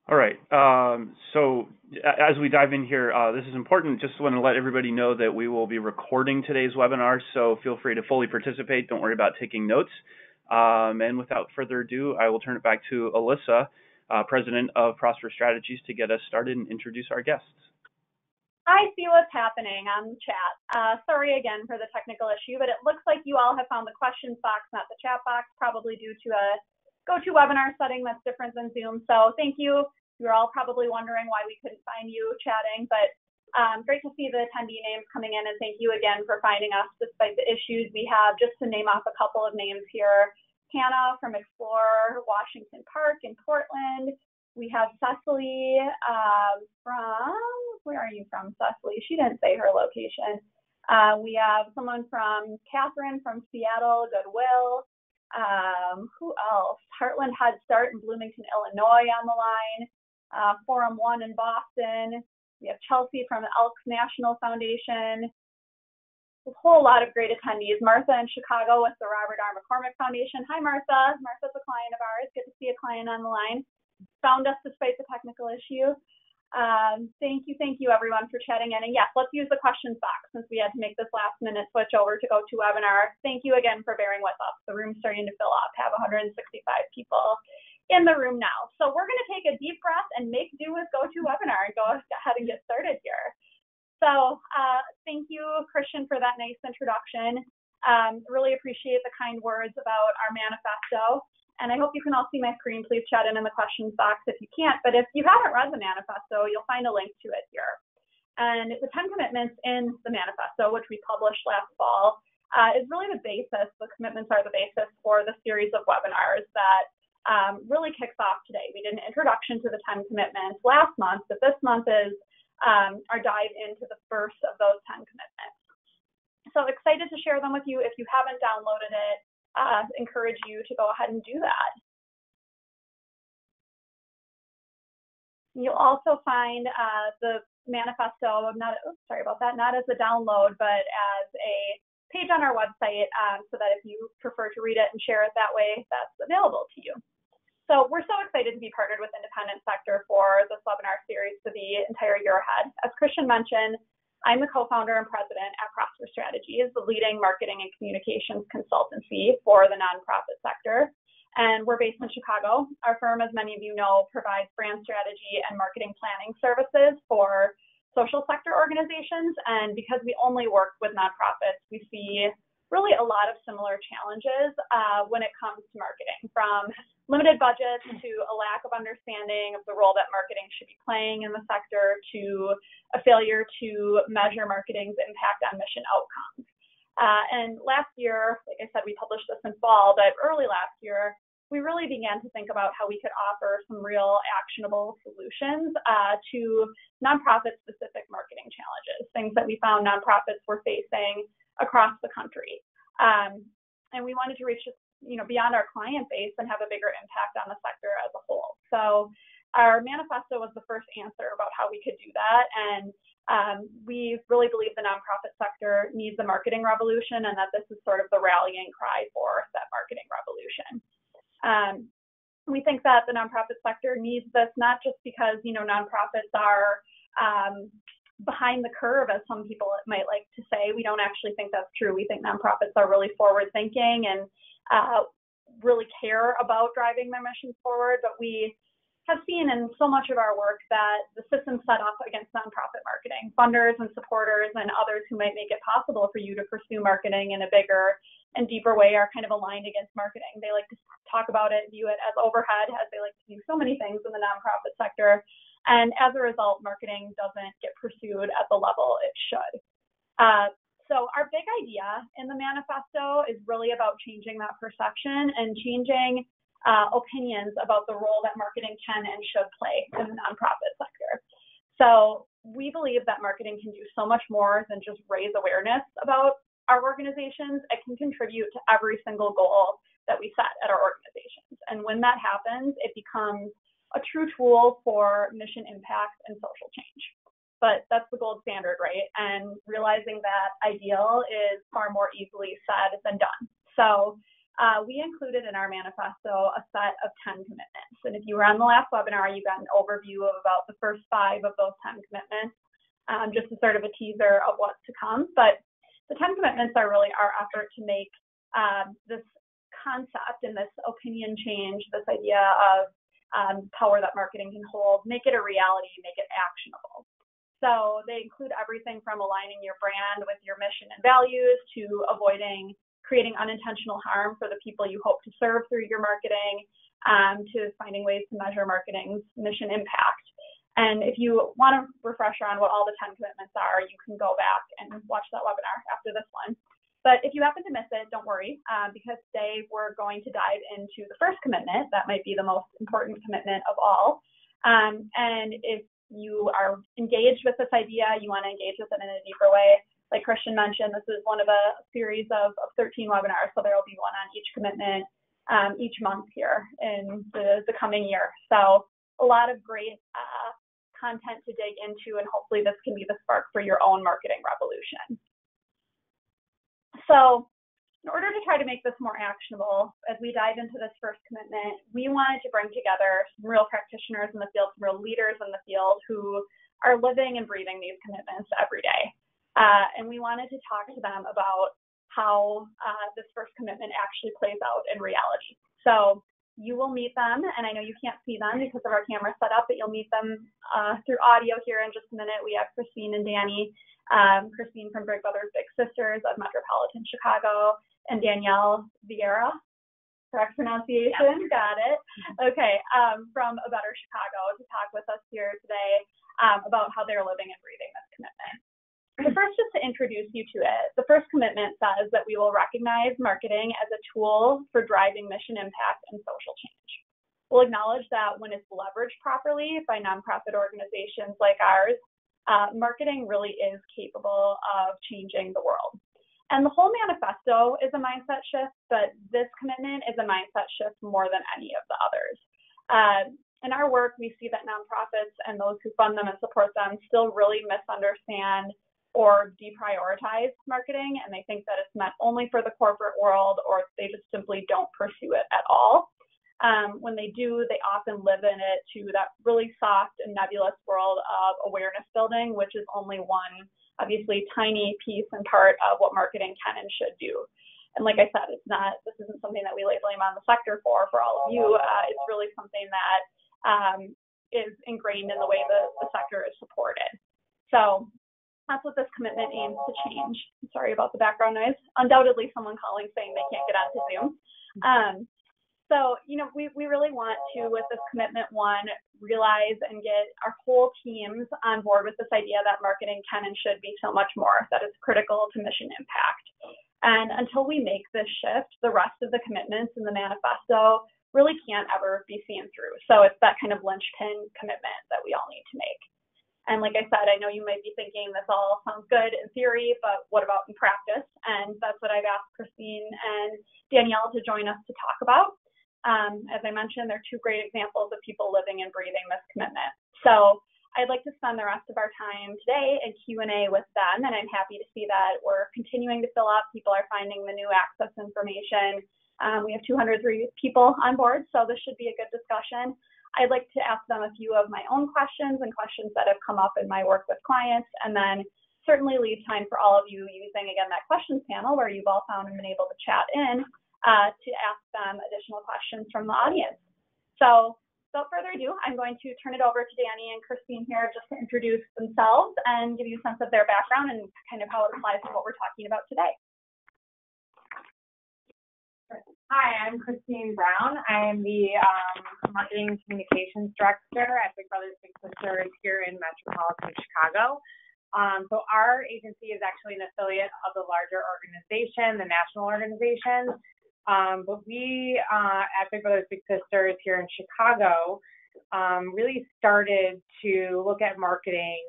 All right. So as we dive in here, this is important. Just want to let everybody know that we will be recording today's webinar, so feel free to fully participate. Don't worry about taking notes. And without further ado, I will turn it back to Alyssa, President of Prosper Strategies, to get us started and introduce our guests. I see what's happening on the chat. Sorry again for the technical issue, but it looks like you all have found the questions box, not the chat box, probably due to a GoToWebinar setting that's different than Zoom. So thank you. You're all probably wondering why we couldn't find you chatting, but great to see the attendee names coming in, and thank you again for finding us despite the issues we have. Just to name off a couple of names here: Hannah from Explore Washington Park in Portland. We have Cecily from, where are you from, Cecily? She didn't say her location. We have someone from Catherine from Seattle, Goodwill. Who else? Heartland Head Start in Bloomington, Illinois on the line. Forum 1 in Boston. We have Chelsea from the Elks National Foundation. A whole lot of great attendees. Martha in Chicago with the Robert R. McCormick Foundation. Hi, Martha. Martha's a client of ours. Good to see a client on the line. Found us despite the technical issue. Thank you everyone for chatting in. And yes, let's use the questions box since we had to make this last minute switch over to GoToWebinar. Thank you again for bearing with us. The room's starting to fill up. Have 165 people in the room now. So we're going to take a deep breath and make do with GoToWebinar and go ahead and get started here. So thank you, Kristine, for that nice introduction. Really appreciate the kind words about our manifesto. And I hope you can all see my screen. Please chat in the questions box if you can't. But if you haven't read the manifesto, you'll find a link to it here. And the 10 commitments in the manifesto, which we published last fall, is really the basis. The commitments are the basis for the series of webinars that really kicks off today. We did an introduction to the 10 commitments last month, but this month is our dive into the first of those 10 commitments. So excited to share them with you. If you haven't downloaded it, encourage you to go ahead and do that. You'll also find the manifesto, not as a download, but as a page on our website, so that if you prefer to read it and share it that way, that's available to you. So we're so excited to be partnered with Independent Sector for this webinar series for the entire year ahead. As Kristine mentioned, I'm the co-founder and president at Prosper Strategies, the leading marketing and communications consultancy for the nonprofit sector. And we're based in Chicago. Our firm, as many of you know, provides brand strategy and marketing planning services for social sector organizations. And because we only work with nonprofits, we see really a lot of similar challenges when it comes to marketing, from limited budgets to a lack of understanding of the role that marketing should be playing in the sector, to a failure to measure marketing's impact on mission outcomes. And last year, like I said, we published this in fall, but early last year, we really began to think about how we could offer some real actionable solutions to nonprofit-specific marketing challenges, things that we found nonprofits were facing across the country. And we wanted to reach beyond our client base and have a bigger impact on the sector as a whole. So our manifesto was the first answer about how we could do that. And we really believe the nonprofit sector needs a marketing revolution, and that this is sort of the rallying cry for that marketing revolution. We think that the nonprofit sector needs this not just because, nonprofits are behind the curve, as some people might like to say. We don't actually think that's true. We think nonprofits are really forward thinking and really care about driving their missions forward, but we have seen in so much of our work that the system's set up against nonprofit marketing. Funders and supporters and others who might make it possible for you to pursue marketing in a bigger and deeper way are kind of aligned against marketing. They like to talk about it, view it as overhead, as they like to do so many things in the nonprofit sector. And as a result, marketing doesn't get pursued at the level it should. So our big idea in the manifesto is really about changing that perception and changing opinions about the role that marketing can and should play in the nonprofit sector. So we believe that marketing can do so much more than just raise awareness about our organizations. It can contribute to every single goal that we set at our organizations. And when that happens, it becomes a true tool for mission impact and social change. But that's the gold standard, right? And realizing that ideal is far more easily said than done. So we included in our manifesto a set of 10 commitments. And if you were on the last webinar, you got an overview of about the first 5 of those 10 commitments, just as sort of a teaser of what's to come. But the 10 commitments are really our effort to make this concept and this opinion change, this idea of power that marketing can hold, make it a reality, make it actionable. So they include everything from aligning your brand with your mission and values to creating unintentional harm for the people you hope to serve through your marketing, to finding ways to measure marketing's mission impact. And if you want a refresher on what all the 10 commitments are, you can go back and watch that webinar after this one. But if you happen to miss it, don't worry, because today we're going to dive into the first commitment. That might be the most important commitment of all. And if you are engaged with this idea, you want to engage with it in a deeper way, like Kristine mentioned, this is one of a series of 13 webinars, so there will be one on each commitment each month here in the coming year. So a lot of great content to dig into, and hopefully this can be the spark for your own marketing revolution. So in order to try to make this more actionable, as we dive into this first commitment, we wanted to bring together some real practitioners in the field, some real leaders in the field who are living and breathing these commitments every day. And we wanted to talk to them about how this first commitment actually plays out in reality. So you will meet them, and I know you can't see them because of our camera setup, but you'll meet them through audio here in just a minute. We have Kristine and Danny, Kristine from Big Brothers Big Sisters of Metropolitan Chicago, and Danielle Veira, correct pronunciation? Yeah. Got it. Okay, from A Better Chicago to talk with us here today about how they're living and breathing this commitment. So first, just to introduce you to it, the first commitment says that we will recognize marketing as a tool for driving mission impact and social change. We'll acknowledge that when it's leveraged properly by nonprofit organizations like ours, marketing really is capable of changing the world. And the whole manifesto is a mindset shift, but this commitment is a mindset shift more than any of the others. In our work, we see that nonprofits and those who fund them and support them still really misunderstand or deprioritize marketing, and they think that it's meant only for the corporate world, or they just simply don't pursue it at all. When they do, they often live in it to that really soft and nebulous world of awareness building, which is only one, obviously, tiny piece and part of what marketing can and should do. And like I said, this isn't something that we lay blame on the sector for all of you. It's really something that is ingrained in the way the sector is supported. So that's what this commitment aims to change. I'm sorry about the background noise. Undoubtedly someone calling saying they can't get onto Zoom. So, we really want to, with this commitment one, realize and get our whole teams on board with this idea that marketing can and should be so much more, that it's critical to mission impact. And until we make this shift, the rest of the commitments in the manifesto really can't ever be seen through. So it's that kind of linchpin commitment that we all need to make. And like I said, I know you might be thinking this all sounds good in theory, but what about in practice? And that's what I've asked Kristine and Danielle to join us to talk about. As I mentioned, they're 2 great examples of people living and breathing this commitment. So I'd like to spend the rest of our time today in Q&A with them, and I'm happy to see that we're continuing to fill up. People are finding the new access information. We have 203 people on board, so this should be a good discussion. I'd like to ask them a few of my own questions and questions that have come up in my work with clients, and then certainly leave time for all of you using, again, that questions panel where you've all found and been able to chat in to ask them additional questions from the audience. So without further ado, I'm going to turn it over to Danny and Kristine here just to introduce themselves and give you a sense of their background and kind of how it applies to what we're talking about today. Hi, I'm Kristine Brown. I am the Marketing Communications Director at Big Brothers Big Sisters here in Metropolitan Chicago. So our agency is actually an affiliate of the larger organization, the national organization. But we at Big Brothers Big Sisters here in Chicago really started to look at marketing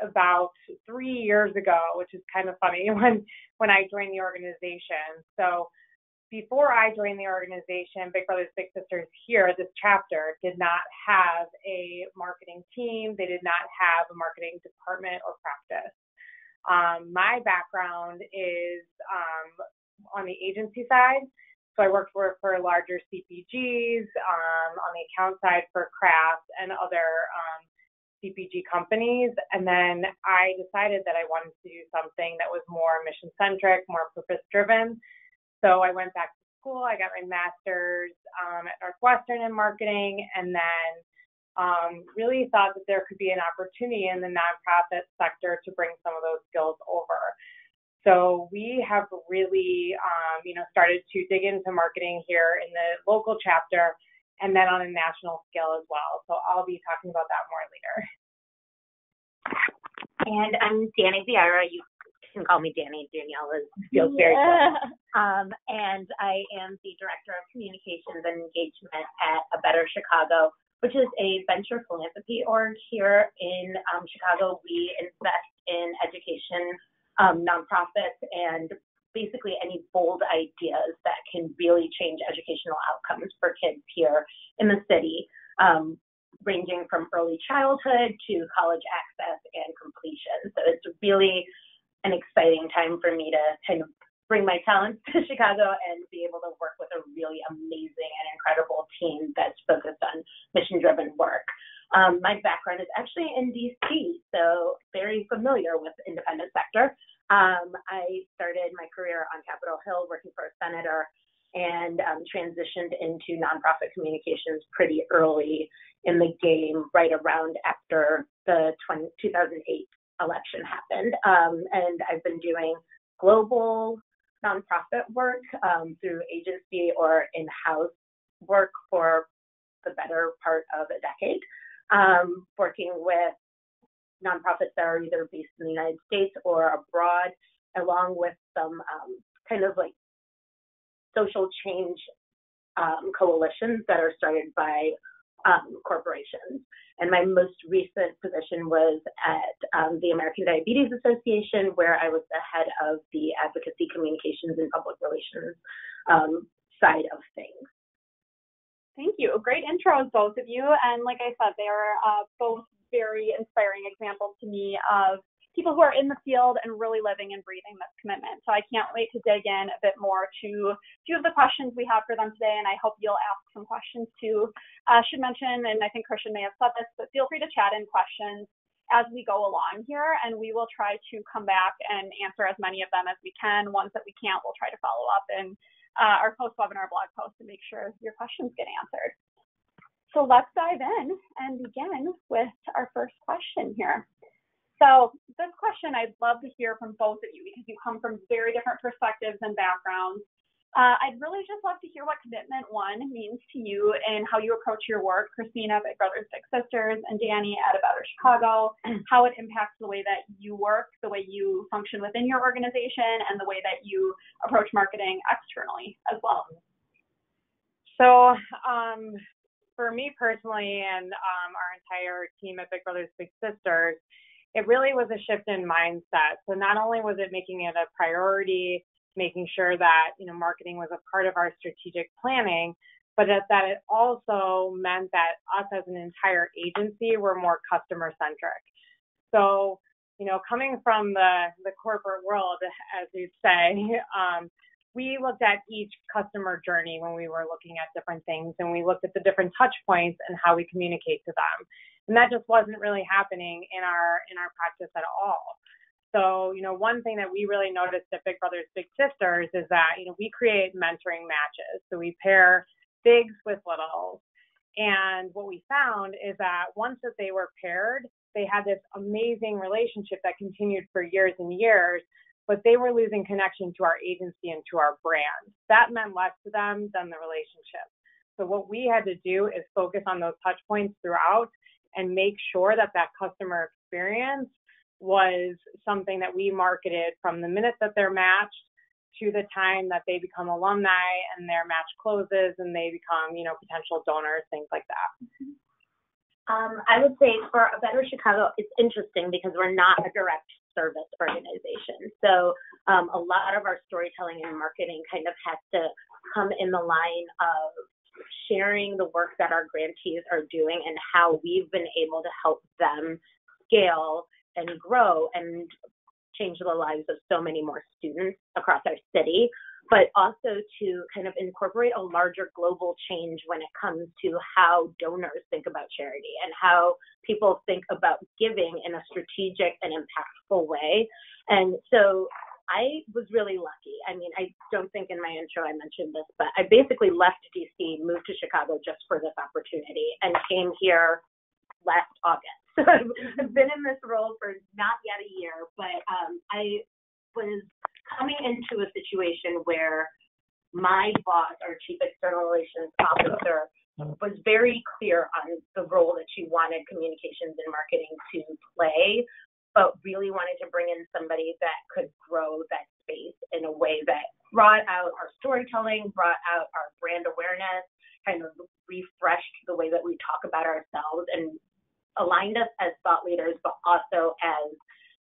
about 3 years ago, which is kind of funny when I joined the organization. So before I joined the organization, Big Brothers Big Sisters here, this chapter, did not have a marketing team. They did not have a marketing department or practice. My background is on the agency side. So I worked for larger CPGs, on the account side for Kraft and other CPG companies. And then I decided that I wanted to do something that was more mission-centric, more purpose-driven. So I went back to school. I got my master's at Northwestern in marketing, and then really thought that there could be an opportunity in the nonprofit sector to bring some of those skills over. So we have really, started to dig into marketing here in the local chapter and then on a national scale as well. So I'll be talking about that more later. And I'm Veira. You can call me Danny. Danielle feels very good. And I am the Director of Communications and Engagement at A Better Chicago, which is a venture philanthropy org here in Chicago. We invest in education, nonprofits, and basically any bold ideas that can really change educational outcomes for kids here in the city, ranging from early childhood to college access and completion. So it's really an exciting time for me to kind of bring my talents to Chicago and be able to work with a really amazing and incredible team that's focused on mission-driven work. My background is actually in DC, so very familiar with the independent sector. I started my career on Capitol Hill working for a senator and transitioned into nonprofit communications pretty early in the game, right around after the 2008 election happened. And I've been doing global nonprofit work through agency or in-house work for the better part of a decade, working with nonprofits that are either based in the United States or abroad, along with some kind of like social change coalitions that are started by corporations. And my most recent position was at the American Diabetes Association, where I was the head of the advocacy, communications, and public relations side of things. Thank you. Great intros, both of you. And like I said, they are both very inspiring examples to me of people who are in the field and really living and breathing this commitment. So I can't wait to dig in a bit more to a few of the questions we have for them today, and I hope you'll ask some questions too. Should mention, and I think Kristine may have said this, but feel free to chat in questions as we go along here, and we will try to come back and answer as many of them as we can. Ones that we can't, we'll try to follow up in our post-webinar blog post to make sure your questions get answered. So let's dive in and begin with our first question here. So this question I'd love to hear from both of you because you come from very different perspectives and backgrounds. I'd really just love to hear what commitment one means to you and how you approach your work, Kristine at Big Brothers Big Sisters and Danny at A Better Chicago, how it impacts the way that you work, the way you function within your organization, and the way that you approach marketing externally as well. So for me personally and our entire team at Big Brothers Big Sisters, it really was a shift in mindset. So not only was it making it a priority, making sure that marketing was a part of our strategic planning, but that it also meant that us as an entire agency were more customer centric. So coming from the corporate world, as you'd say, we looked at each customer journey when we were looking at different things, and we looked at the different touch points and how we communicate to them. And that just wasn't really happening in our practice at all. So, one thing that we really noticed at Big Brothers Big Sisters is that, we create mentoring matches. So we pair bigs with littles. And what we found is that once that they were paired, they had this amazing relationship that continued for years and years, but they were losing connection to our agency and to our brand. That meant less to them than the relationship. So what we had to do is focus on those touch points throughout and make sure that that customer experience was something that we marketed from the minute that they're matched to the time that they become alumni and their match closes and they become, potential donors, things like that. I would say for A Better Chicago, it's interesting because we're not a direct service organization. So a lot of our storytelling and marketing kind of has to come in the line of sharing the work that our grantees are doing and how we've been able to help them scale and grow and change the lives of so many more students across our city. but also to kind of incorporate a larger global change when it comes to how donors think about charity and how people think about giving in a strategic and impactful way. And so I was really lucky. I mean, I don't think in my intro I mentioned this, but I basically left DC, moved to Chicago just for this opportunity, and came here last August. So I've been in this role for not yet a year, but I was coming into a situation where my boss, our Chief External Relations Officer, was very clear on the role that she wanted communications and marketing to play, but really wanted to bring in somebody that could grow that space in a way that brought out our storytelling, brought out our brand awareness, kind of refreshed the way that we talk about ourselves, and aligned us as thought leaders, but also as,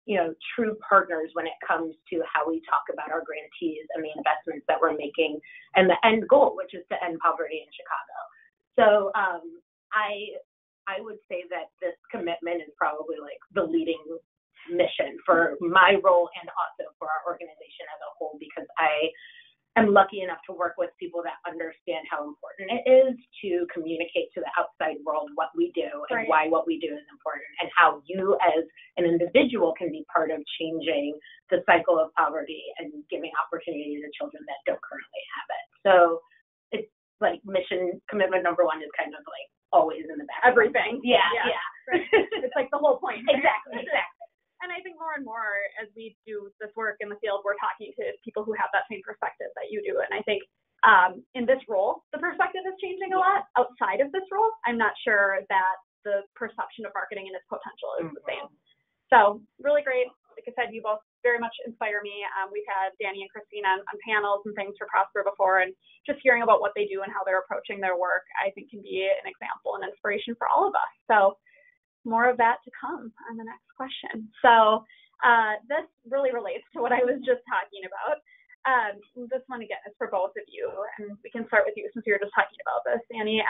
you know, true partners when it comes to how we talk about our grantees and the investments that we're making and the end goal, which is to end poverty in Chicago. So I would say that this commitment is probably like the leading mission for my role and also for our organization as a whole, because I am lucky enough to work with people that understand how important it is to communicate to the outside world what we do and why what we do is important, and how you as an individual can be part of changing the cycle of poverty and giving opportunity to children that don't currently have it. So it's like mission commitment number one is kind of like always in the back. Everything. Yeah. Right. It's like the whole point. Exactly. And I think more and more as we do this work in the field, we're talking to people who have that same perspective that you do. And I think in this role, the perspective is changing a lot. Outside of this role, I'm not sure that the perception of marketing and its potential is the same. So really great. Like I said, you both very much inspire me. We've had Danny and Kristine on panels and things for Prosper before, and just hearing about what they do and how they're approaching their work, I think can be an example and inspiration for all of us. So more of that to come on the next question. So this really relates to what I was just talking about. This one, again, is for both of you, and we can start with you since you were just talking about this, Danny.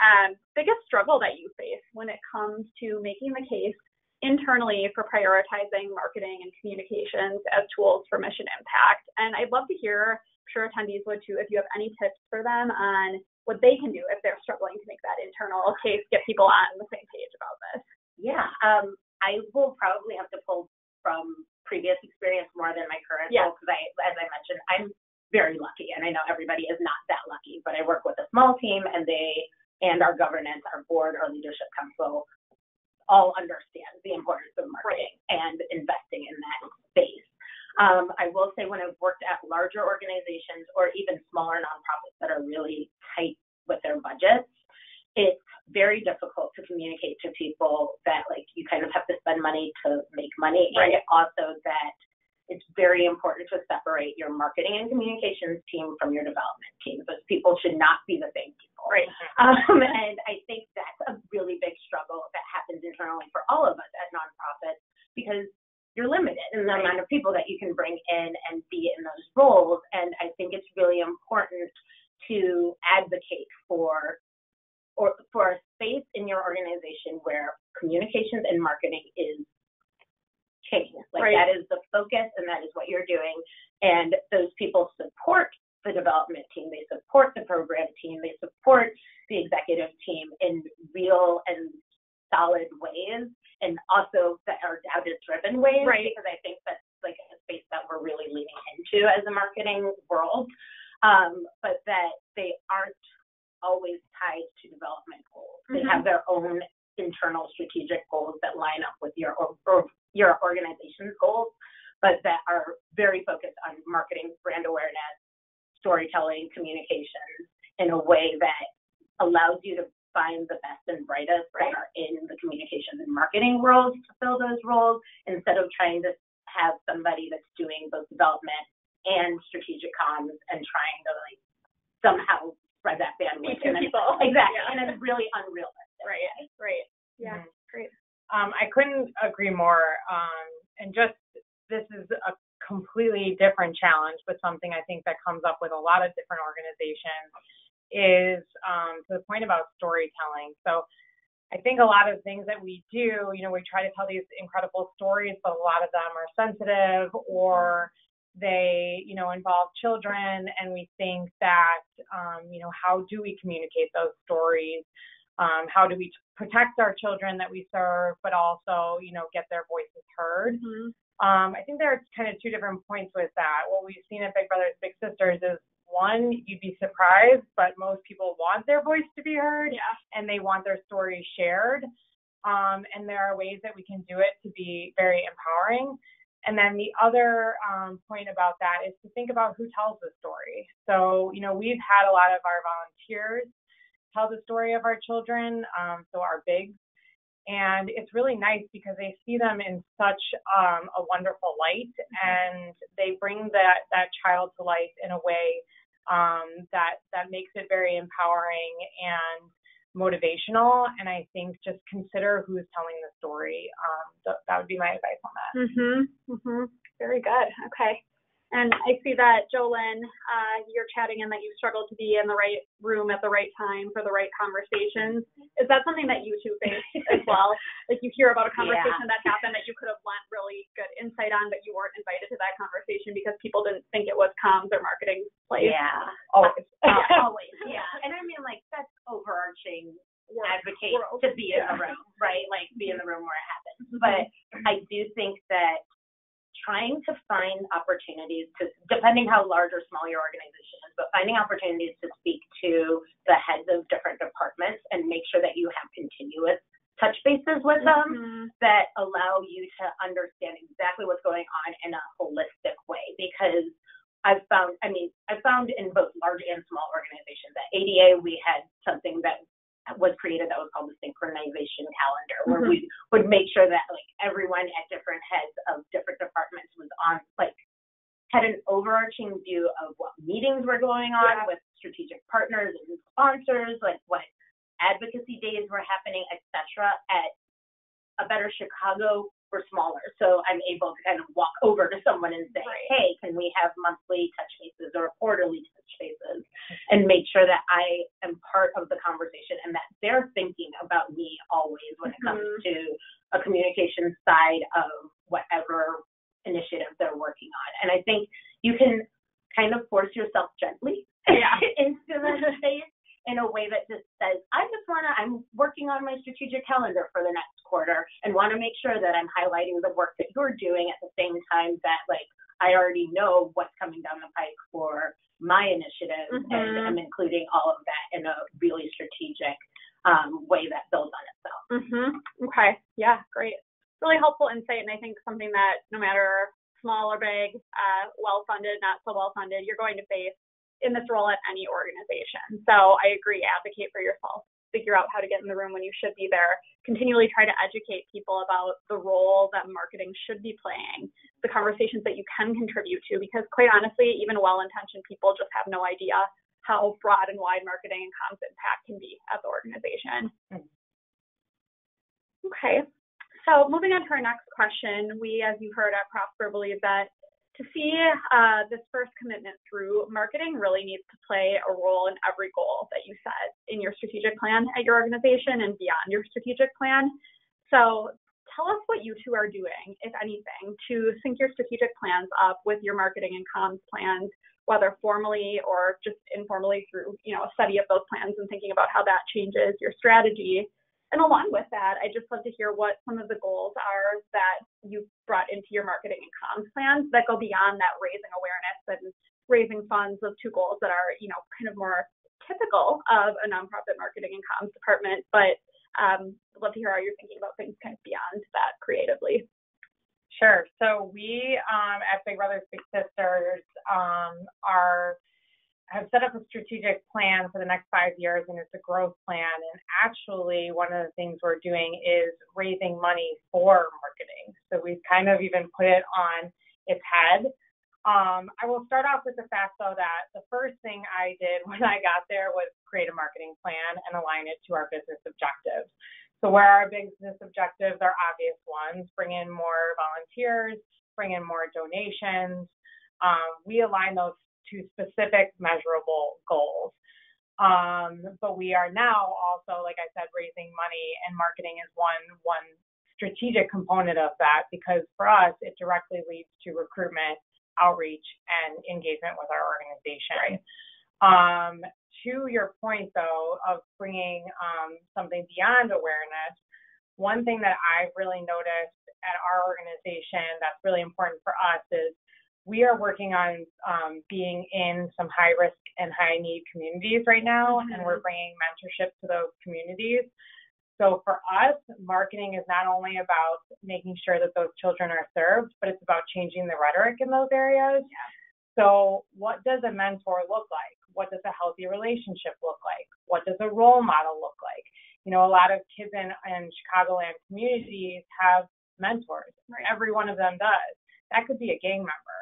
Biggest struggle that you face when it comes to making the case internally for prioritizing marketing and communications as tools for mission impact. And I'd love to hear, I'm sure attendees would too, if you have any tips for them on what they can do if they're struggling to make that internal case, get people on the same page about this. Yeah, I will probably have to pull from previous experience more than my current role, because as I mentioned, I'm very lucky, and I know everybody is not that lucky, but I work with a small team, and our governance, our board, our leadership council all understand the importance of marketing and investing in that space. I will say when I've worked at larger organizations or even smaller nonprofits that are really tight with their budgets, it's very difficult to communicate to people that like you kind of have to spend money to make money, and also that it's very important to separate your marketing and communications team from your development team. Those people should not be the same people. Right. And I think that's a really big struggle that happens internally for all of us at nonprofits, because you're limited in the amount of people that you can bring in and be in those roles. And I think it's really important to advocate for a space in your organization where communications and marketing is king. That is the focus, and that is what you're doing. And those people support the development team, they support the program team, they support the executive team in real and solid ways, and also that are data-driven ways, because I think that's like a space that we're really leaning into as a marketing world, but that they aren't always tied to development goals. They have their own internal strategic goals that line up with your organization's goals, but that are very focused on marketing, brand awareness, storytelling, communications in a way that allows you to find the best and brightest that are in the communications and marketing world to fill those roles, instead of trying to have somebody that's doing both development and strategic comms and trying to like somehow spread that bandwidth. Exactly. And it's really unrealistic. Right. Yeah. Great. I couldn't agree more. And just this is a completely different challenge, but something I think that comes up with a lot of different organizations is to the point about storytelling. So I think a lot of things that we do, we try to tell these incredible stories, but a lot of them are sensitive or They, involve children, and we think that, how do we communicate those stories? How do we protect our children that we serve, but also, get their voices heard? Mm-hmm. I think there are kind of two different points with that. What we've seen at Big Brothers Big Sisters is, one, you'd be surprised, but most people want their voice to be heard, and they want their story shared. And there are ways that we can do it to be very empowering. And then the other point about that is to think about who tells the story. So, we've had a lot of our volunteers tell the story of our children, so our bigs. And it's really nice because they see them in such a wonderful light, and they bring that child to life in a way that makes it very empowering and motivational. And I think just consider who's telling the story. That would be my advice on that. Very good. Okay. And I see that, Jolyn, you're chatting in that you struggle to be in the right room at the right time for the right conversations. Is that something that you two face as well? Like, you hear about a conversation that happened that you could have lent really good insight on, but you weren't invited to that conversation because people didn't think it was comms or marketing place? Yeah. Always. Always. Yeah. And I mean, like, that's overarching advocate to be in the room, right? Like, be in the room where it happens. But I do think that trying to find opportunities to, depending how large or small your organization is, but finding opportunities to speak to the heads of different departments and make sure that you have continuous touch bases with them that allow you to understand exactly what's going on in a holistic way. Because I've found in both large and small organizations, at ADA, we had something that was created that was called the synchronization calendar, where we would make sure that, like, everyone at different heads of different departments was on, like, had an overarching view of what meetings were going on with strategic partners and sponsors, like what advocacy days were happening, etc. At A Better Chicago, we're smaller, so I'm able to kind of walk over to someone and say, hey, can we have monthly touch bases or quarterly touch bases, and make sure that I am part of the conversation and that they're thinking about me always when it comes to a communication side of whatever initiative they're working on. And I think you can kind of force yourself gently into the space in a way that just says, I'm working on my strategic calendar for the next quarter and want to make sure that I'm highlighting the work that you're doing at the same time that, like, I already know what's coming down the pike for my initiative, and I'm including all of that in a really strategic way that builds on itself. Okay. Yeah, great. Really helpful insight, and I think something that no matter small or big, well-funded, not so well-funded, you're going to face in this role at any organization. So I agree, advocate for yourself, figure out how to get in the room when you should be there, continually try to educate people about the role that marketing should be playing, the conversations that you can contribute to, because quite honestly, even well-intentioned people just have no idea how broad and wide marketing and comms impact can be at the organization. Okay, so moving on to our next question, we, as you heard at Prosper, believe that to see this first commitment through, marketing really needs to play a role in every goal that you set in your strategic plan at your organization and beyond your strategic plan. So tell us what you two are doing, if anything, to sync your strategic plans up with your marketing and comms plans, whether formally or just informally through, a study of those plans and thinking about how that changes your strategy. And along with that, I'd just love to hear what some of the goals are that you've brought into your marketing and comms plans that go beyond that raising awareness and raising funds, those two goals that are, kind of more typical of a nonprofit marketing and comms department. But I'd love to hear how you're thinking about things kind of beyond that creatively. Sure. So we at Big Brothers Big Sisters have set up a strategic plan for the next 5 years, and it's a growth plan. And actually, one of the things we're doing is raising money for marketing. So we've kind of even put it on its head. I will start off with the fact, though, that the first thing I did when I got there was create a marketing plan and align it to our business objectives. So where our business objectives are obvious ones: bring in more volunteers, bring in more donations. We align those to specific measurable goals. But we are now also, like I said, raising money, and marketing is one strategic component of that, because for us, it directly leads to recruitment outreach and engagement with our organization. To your point, though, of bringing something beyond awareness, one thing that I've really noticed at our organization that's really important for us is we are working on being in some high-risk and high-need communities right now, and we're bringing mentorship to those communities. So for us, marketing is not only about making sure that those children are served, but it's about changing the rhetoric in those areas. So what does a mentor look like? What does a healthy relationship look like? What does a role model look like? You know, a lot of kids in Chicagoland communities have mentors. Every one of them does. That could be a gang member,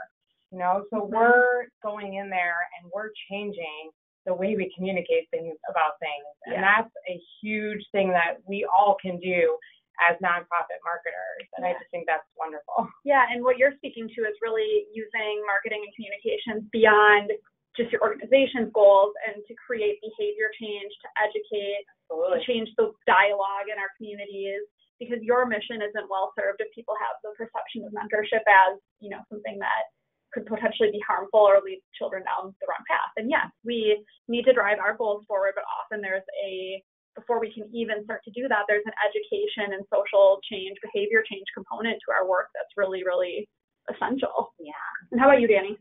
you know? So we're going in there and we're changing the way we communicate things about things. And that's a huge thing that we all can do as nonprofit marketers. And I just think that's wonderful. Yeah, and what you're speaking to is really using marketing and communications beyond just your organization's goals and to create behavior change, to educate, to change the dialogue in our communities, because your mission isn't well served if people have the perception of mentorship as, you know, something that could potentially be harmful or lead children down the wrong path. And yes, we need to drive our goals forward, but often before we can even start to do that, there's an education and social change, behavior change component to our work that's really, really essential. Yeah. And how about you, Danny?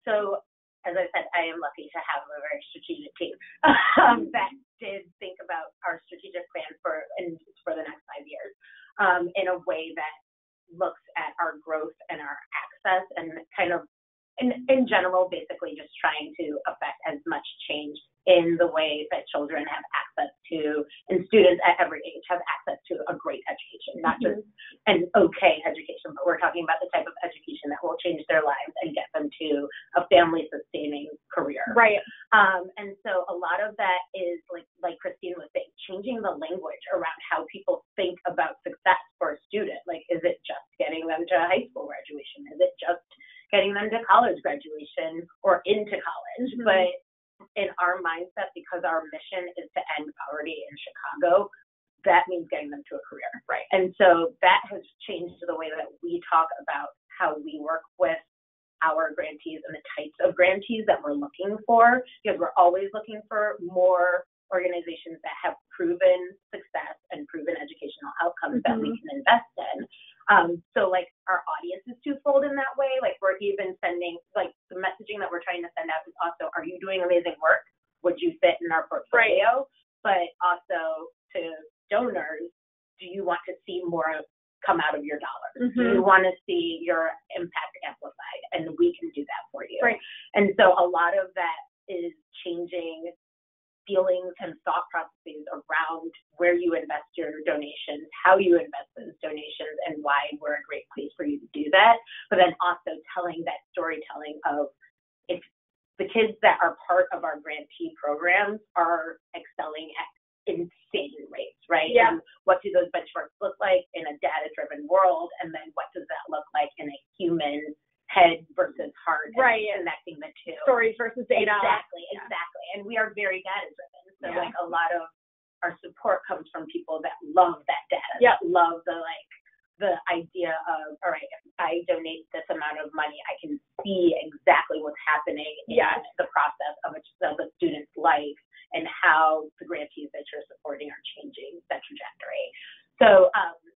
So as I said, I am lucky to have a very strategic team that did think about our strategic plan for the next 5 years in a way that looks at our growth and our access and kind of in general, basically just trying to affect as much change in the way that children have access to, and students at every age have access to a great education, not just an okay education, but we're talking about the type of education that will change their lives and get them to a family-sustaining career. Right. And so a lot of that is, like Kristine was saying, changing the language around how people think about success for a student. Like, is it just getting them to high school graduation? Is it just getting them to college graduation or into college? But in our mindset, because our mission is to end poverty in Chicago, that means getting them to a career. Right. And so that has changed the way that we talk about how we work with our grantees and the types of grantees that we're looking for, because we're always looking for more organizations that have proven success and proven educational outcomes that we can invest in. So like our audience is twofold in that way. Like we're even sending, like the messaging that we're trying to send out is also, are you doing amazing work? Would you fit in our portfolio? But also to donors, do you want to see more come out of your dollars? Do you want to see your impact amplified? And we can do that for you. Right. And so a lot of that is changing feelings and thought processes around where you invest your donations, how you invest those donations, and why we're a great place for you to do that. But then also telling that storytelling of if the kids that are part of our grantee programs are excelling at insane rates, right? Yeah. And what do those benchmarks look like in a data-driven world? And then what does that look like in a human head versus heart, and connecting the two. Stories versus data. Exactly. And we are very data-driven. So like a lot of our support comes from people that love that data, that love the idea of, all right, if I donate this amount of money, I can see exactly what's happening in the process of a student's life and how the grantees that you're supporting are changing that trajectory. So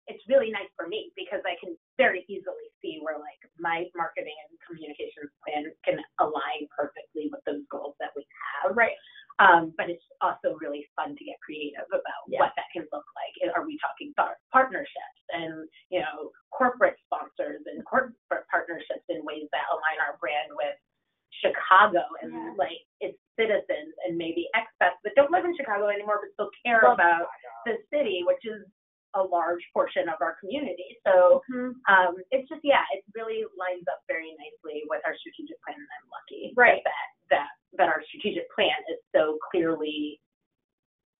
it's really nice for me because I can very easily see where like my marketing and communications plan can align perfectly with those goals that we have. Right. But it's also really fun to get creative about what that can look like. Are we talking partnerships and, you know, corporate sponsors and corporate partnerships in ways that align our brand with Chicago and like its citizens and maybe expats that don't live in Chicago anymore but still care about the city, which is a large portion of our community. So it's just, it really lines up very nicely with our strategic plan, and I'm lucky that our strategic plan is so clearly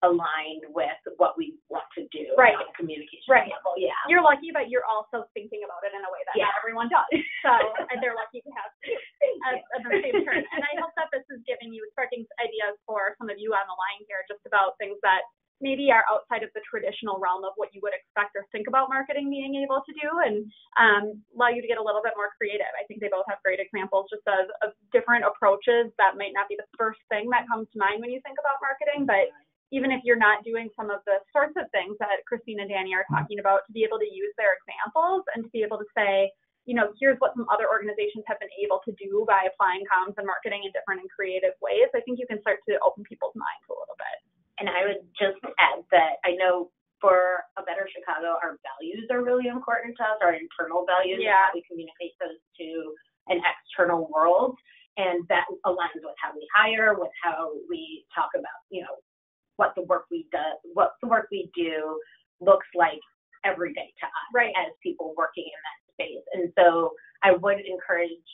aligned with what we want to do on a communication level. Yeah. You're lucky, but you're also thinking about it in a way that not everyone does. So and they're lucky to have at the same turn. And I hope that this is sparking ideas for some of you on the line here, just about things that maybe are outside of the traditional realm of what you would expect or think about marketing being able to do, and allow you to get a little bit more creative. I think they both have great examples just of different approaches that might not be the first thing that comes to mind when you think about marketing, but even if you're not doing some of the sorts of things that Kristine and Danny are talking about, to be able to use their examples and to be able to say, here's what some other organizations have been able to do by applying comms and marketing in different and creative ways. I think you can start to open people's minds a little bit. And I would just add that I know for A Better Chicago, our values are really important to us, our internal values, and how we communicate those to an external world. And that aligns with how we hire, with how we talk about, what the work we do looks like every day to us as people working in that space. And so I would encourage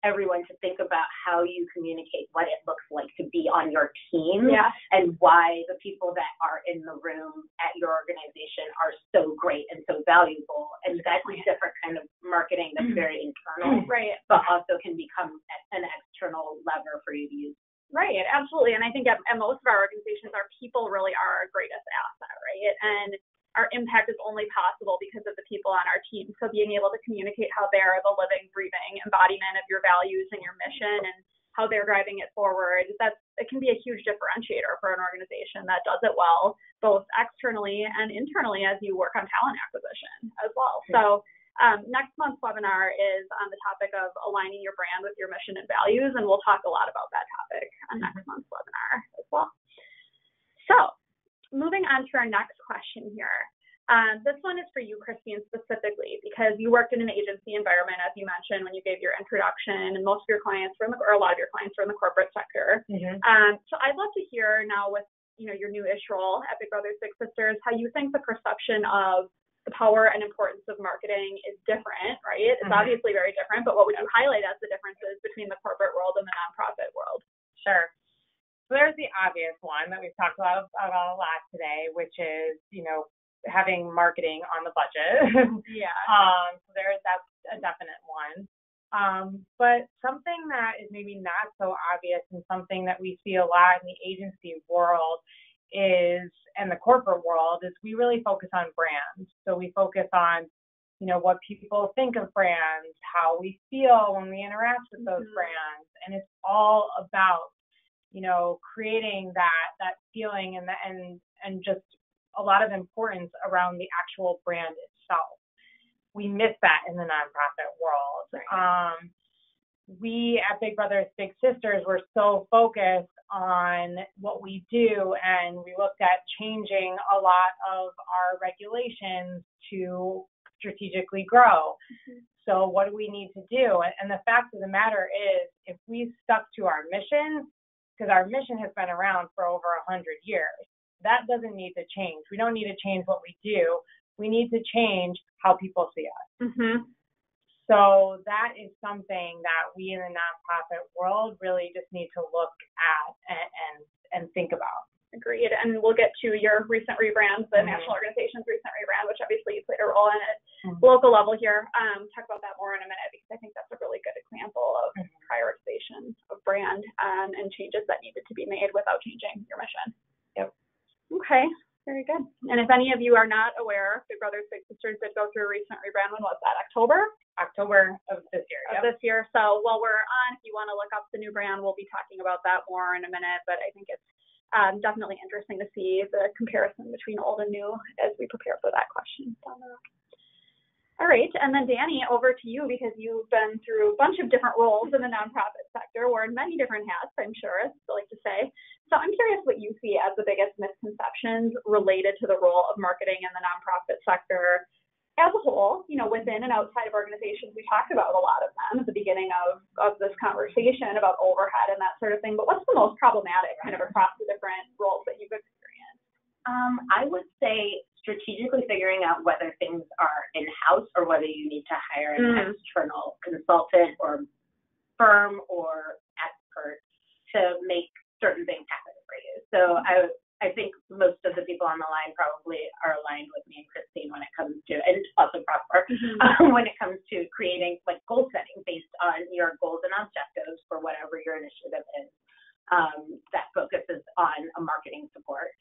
everyone to think about how you communicate what it looks like to be on your team and why the people that are in the room at your organization are so great and so valuable. And that's a different kind of marketing that's very internal, but also can become an external lever for you to use. Right, absolutely. And I think at most of our organizations, our people really are our greatest asset, right? And our impact is only possible because of the people on our team. So being able to communicate how they're the living, breathing embodiment of your values and your mission and how they're driving it forward, it can be a huge differentiator for an organization that does it well, both externally and internally as you work on talent acquisition as well. So next month's webinar is on the topic of aligning your brand with your mission and values, and we'll talk a lot about that topic on next month's webinar as well. So moving on to our next question here. This one is for you, Kristine, specifically, because you worked in an agency environment, as you mentioned, when you gave your introduction, and most of your clients were or a lot of your clients were in the corporate sector. So I'd love to hear now with, your new-ish role at Big Brothers Big Sisters, how you think the perception of the power and importance of marketing is different, right? It's obviously very different, but what would you highlight as the differences between the corporate world and the nonprofit world? Sure. So there's the obvious one that we've talked about a lot today, which is, having marketing on the budget. So that's a definite one. But something that is maybe not so obvious and something that we see a lot in the agency world and the corporate world is we really focus on brands. So we focus on, what people think of brands, how we feel when we interact with those brands. And it's all about, creating that feeling and just a lot of importance around the actual brand itself. We miss that in the nonprofit world. We at Big Brothers Big Sisters were so focused on what we do, and we looked at changing a lot of our regulations to strategically grow. So what do we need to do? And the fact of the matter is, if we stuck to our mission, because our mission has been around for over 100 years, that doesn't need to change. We don't need to change what we do. We need to change how people see us. So that is something that we in the nonprofit world really just need to look at and think about. Agreed. And we'll get to your recent rebrand, the national organization's recent rebrand, which obviously you played a role in at local level here. Talk about that more in a minute, because I think that's a really good example of prioritization of brand and changes that needed to be made without changing your mission. Okay. Very good. And if any of you are not aware, Big Brothers Big Sisters did go through a recent rebrand. When was that? October of this year. This year. So while we're on, if you want to look up the new brand, we'll be talking about that more in a minute. But I think it's definitely interesting to see the comparison between old and new as we prepare for that question down the road. All right. And then Danny, over to you, because you've been through a bunch of different roles in the nonprofit sector, worn many different hats, I'm sure, as I like to say. So I'm curious what you see as the biggest misconceptions related to the role of marketing in the nonprofit sector as a whole, within and outside of organizations. We talked about a lot of them at the beginning of this conversation about overhead and that sort of thing. But what's the most problematic kind of across the different roles that you've experienced? I would say strategically figuring out whether things are in-house or whether you need to hire an external consultant or firm or expert to make certain things happen for you. So I think most of the people on the line probably are aligned with me and Kristine when it comes to, and also Prosper, when it comes to creating goal setting based on your goals and objectives for whatever your initiative is that focuses on a marketing support.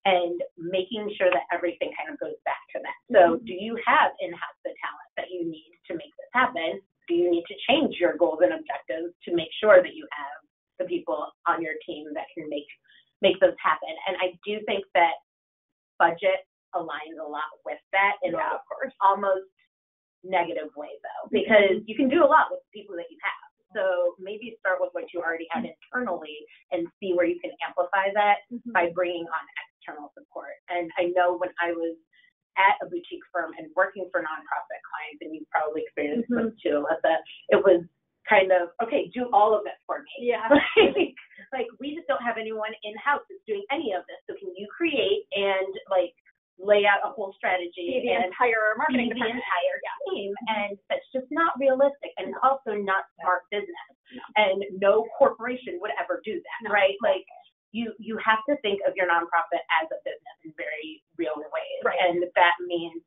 and making sure that everything kind of goes back to that. So do you have in-house the talent that you need to make this happen? Do you need to change your goals and objectives to make sure that you have the people on your team that can make those happen? And I do think that budget aligns a lot with that in of course, almost negative way, though, because you can do a lot with the people that you have. So maybe start with what you already have internally and see where you can amplify that by bringing on external support. And I know when I was at a boutique firm and working for nonprofit clients, and you've probably experienced this too, Alyssa, it was kind of, okay, do all of it for me. Yeah. Like we just don't have anyone in-house that's doing any of this. So can you create and like lay out a whole strategy the entire marketing department, the entire team, and that's just not realistic and also not smart business. And no corporation would ever do that, right? Like you have to think of your nonprofit as a business in very real ways, and that means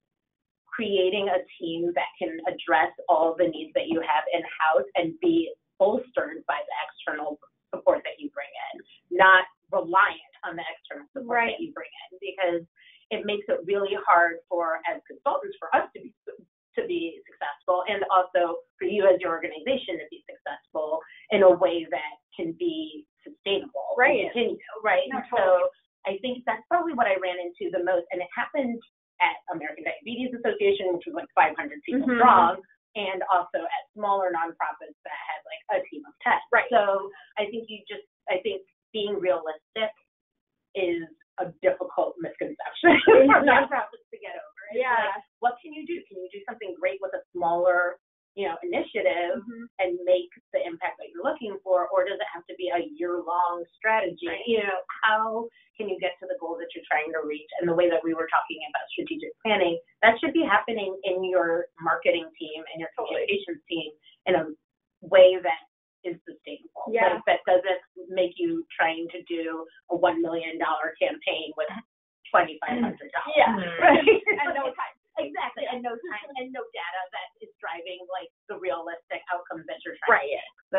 creating a team that can address all the needs that you have in-house and be bolstered by the external support that you bring in, not reliant on the external support that you bring in, because it makes it really hard for, as consultants, for us to be successful, and also for you as your organization to be successful in a way that can be sustainable, and continue, right? No, totally. So I think that's probably what I ran into the most, and it happened at American Diabetes Association, which was like 500 people strong, and also at smaller nonprofits that had like a team of 10. Right. So I think being realistic is a difficult misconception for nonprofits to get over. It's like, what can you do? Can you do something great with a smaller, initiative and make the impact that you're looking for, or does it have to be a year-long strategy? How can you get to the goal that you're trying to reach? And the way that we were talking about strategic planning, that should be happening in your marketing team and your communications team in a way that is sustainable. Like that doesn't make you trying to do a $1 million campaign with $2,500. Right? And no time. Exactly. And no time and no data that is driving like the realistic outcomes that you're trying to get. So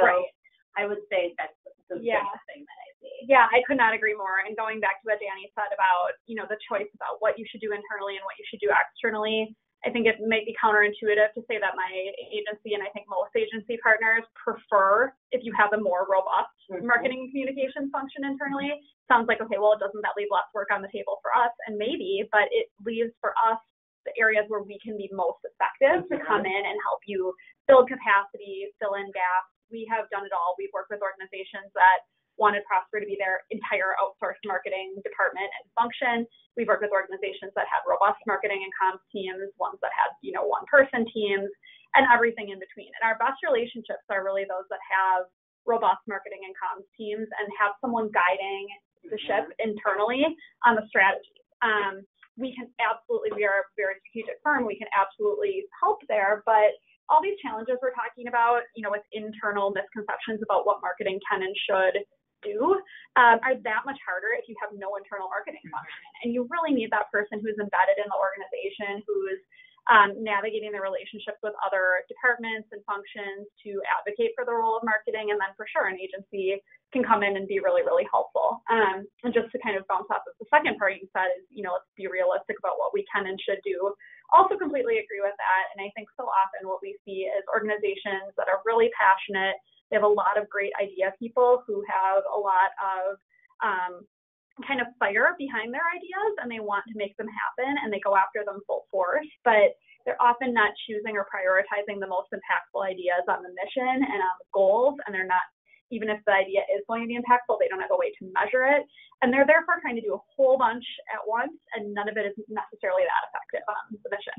I would say that's the biggest thing that I see. Yeah, I could not agree more. And going back to what Danny said about, the choice about what you should do internally and what you should do externally, I think it might be counterintuitive to say that my agency, and I think most agency partners, prefer if you have a more robust marketing and communications function internally. Sounds like, okay, well, doesn't that leave less work on the table for us? And maybe, but it leaves for us the areas where we can be most effective to come in and help you build capacity, fill in gaps. We have done it all. We've worked with organizations that wanted Prosper to be their entire outsourced marketing department and function. We've worked with organizations that had robust marketing and comms teams, ones that had, one-person teams, and everything in between. And our best relationships are really those that have robust marketing and comms teams and have someone guiding the ship internally on the strategies. We are a very strategic firm. We can absolutely help there, but all these challenges we're talking about, with internal misconceptions about what marketing can and should do, are that much harder if you have no internal marketing function. And you really need that person who's embedded in the organization, who's navigating the relationships with other departments and functions to advocate for the role of marketing. And then for sure, an agency can come in and be really, really helpful. And just to kind of bounce off of the second part you said is, let's be realistic about what we can and should do. Also completely agree with that. And I think so often what we see is organizations that are really passionate. They have a lot of great idea people who have a lot of kind of fire behind their ideas, and they want to make them happen, and they go after them full force, but they're often not choosing or prioritizing the most impactful ideas on the mission and on the goals, and they're not, even if the idea is going to be impactful, they don't have a way to measure it, and they're therefore trying to do a whole bunch at once, and none of it is necessarily that effective on the mission.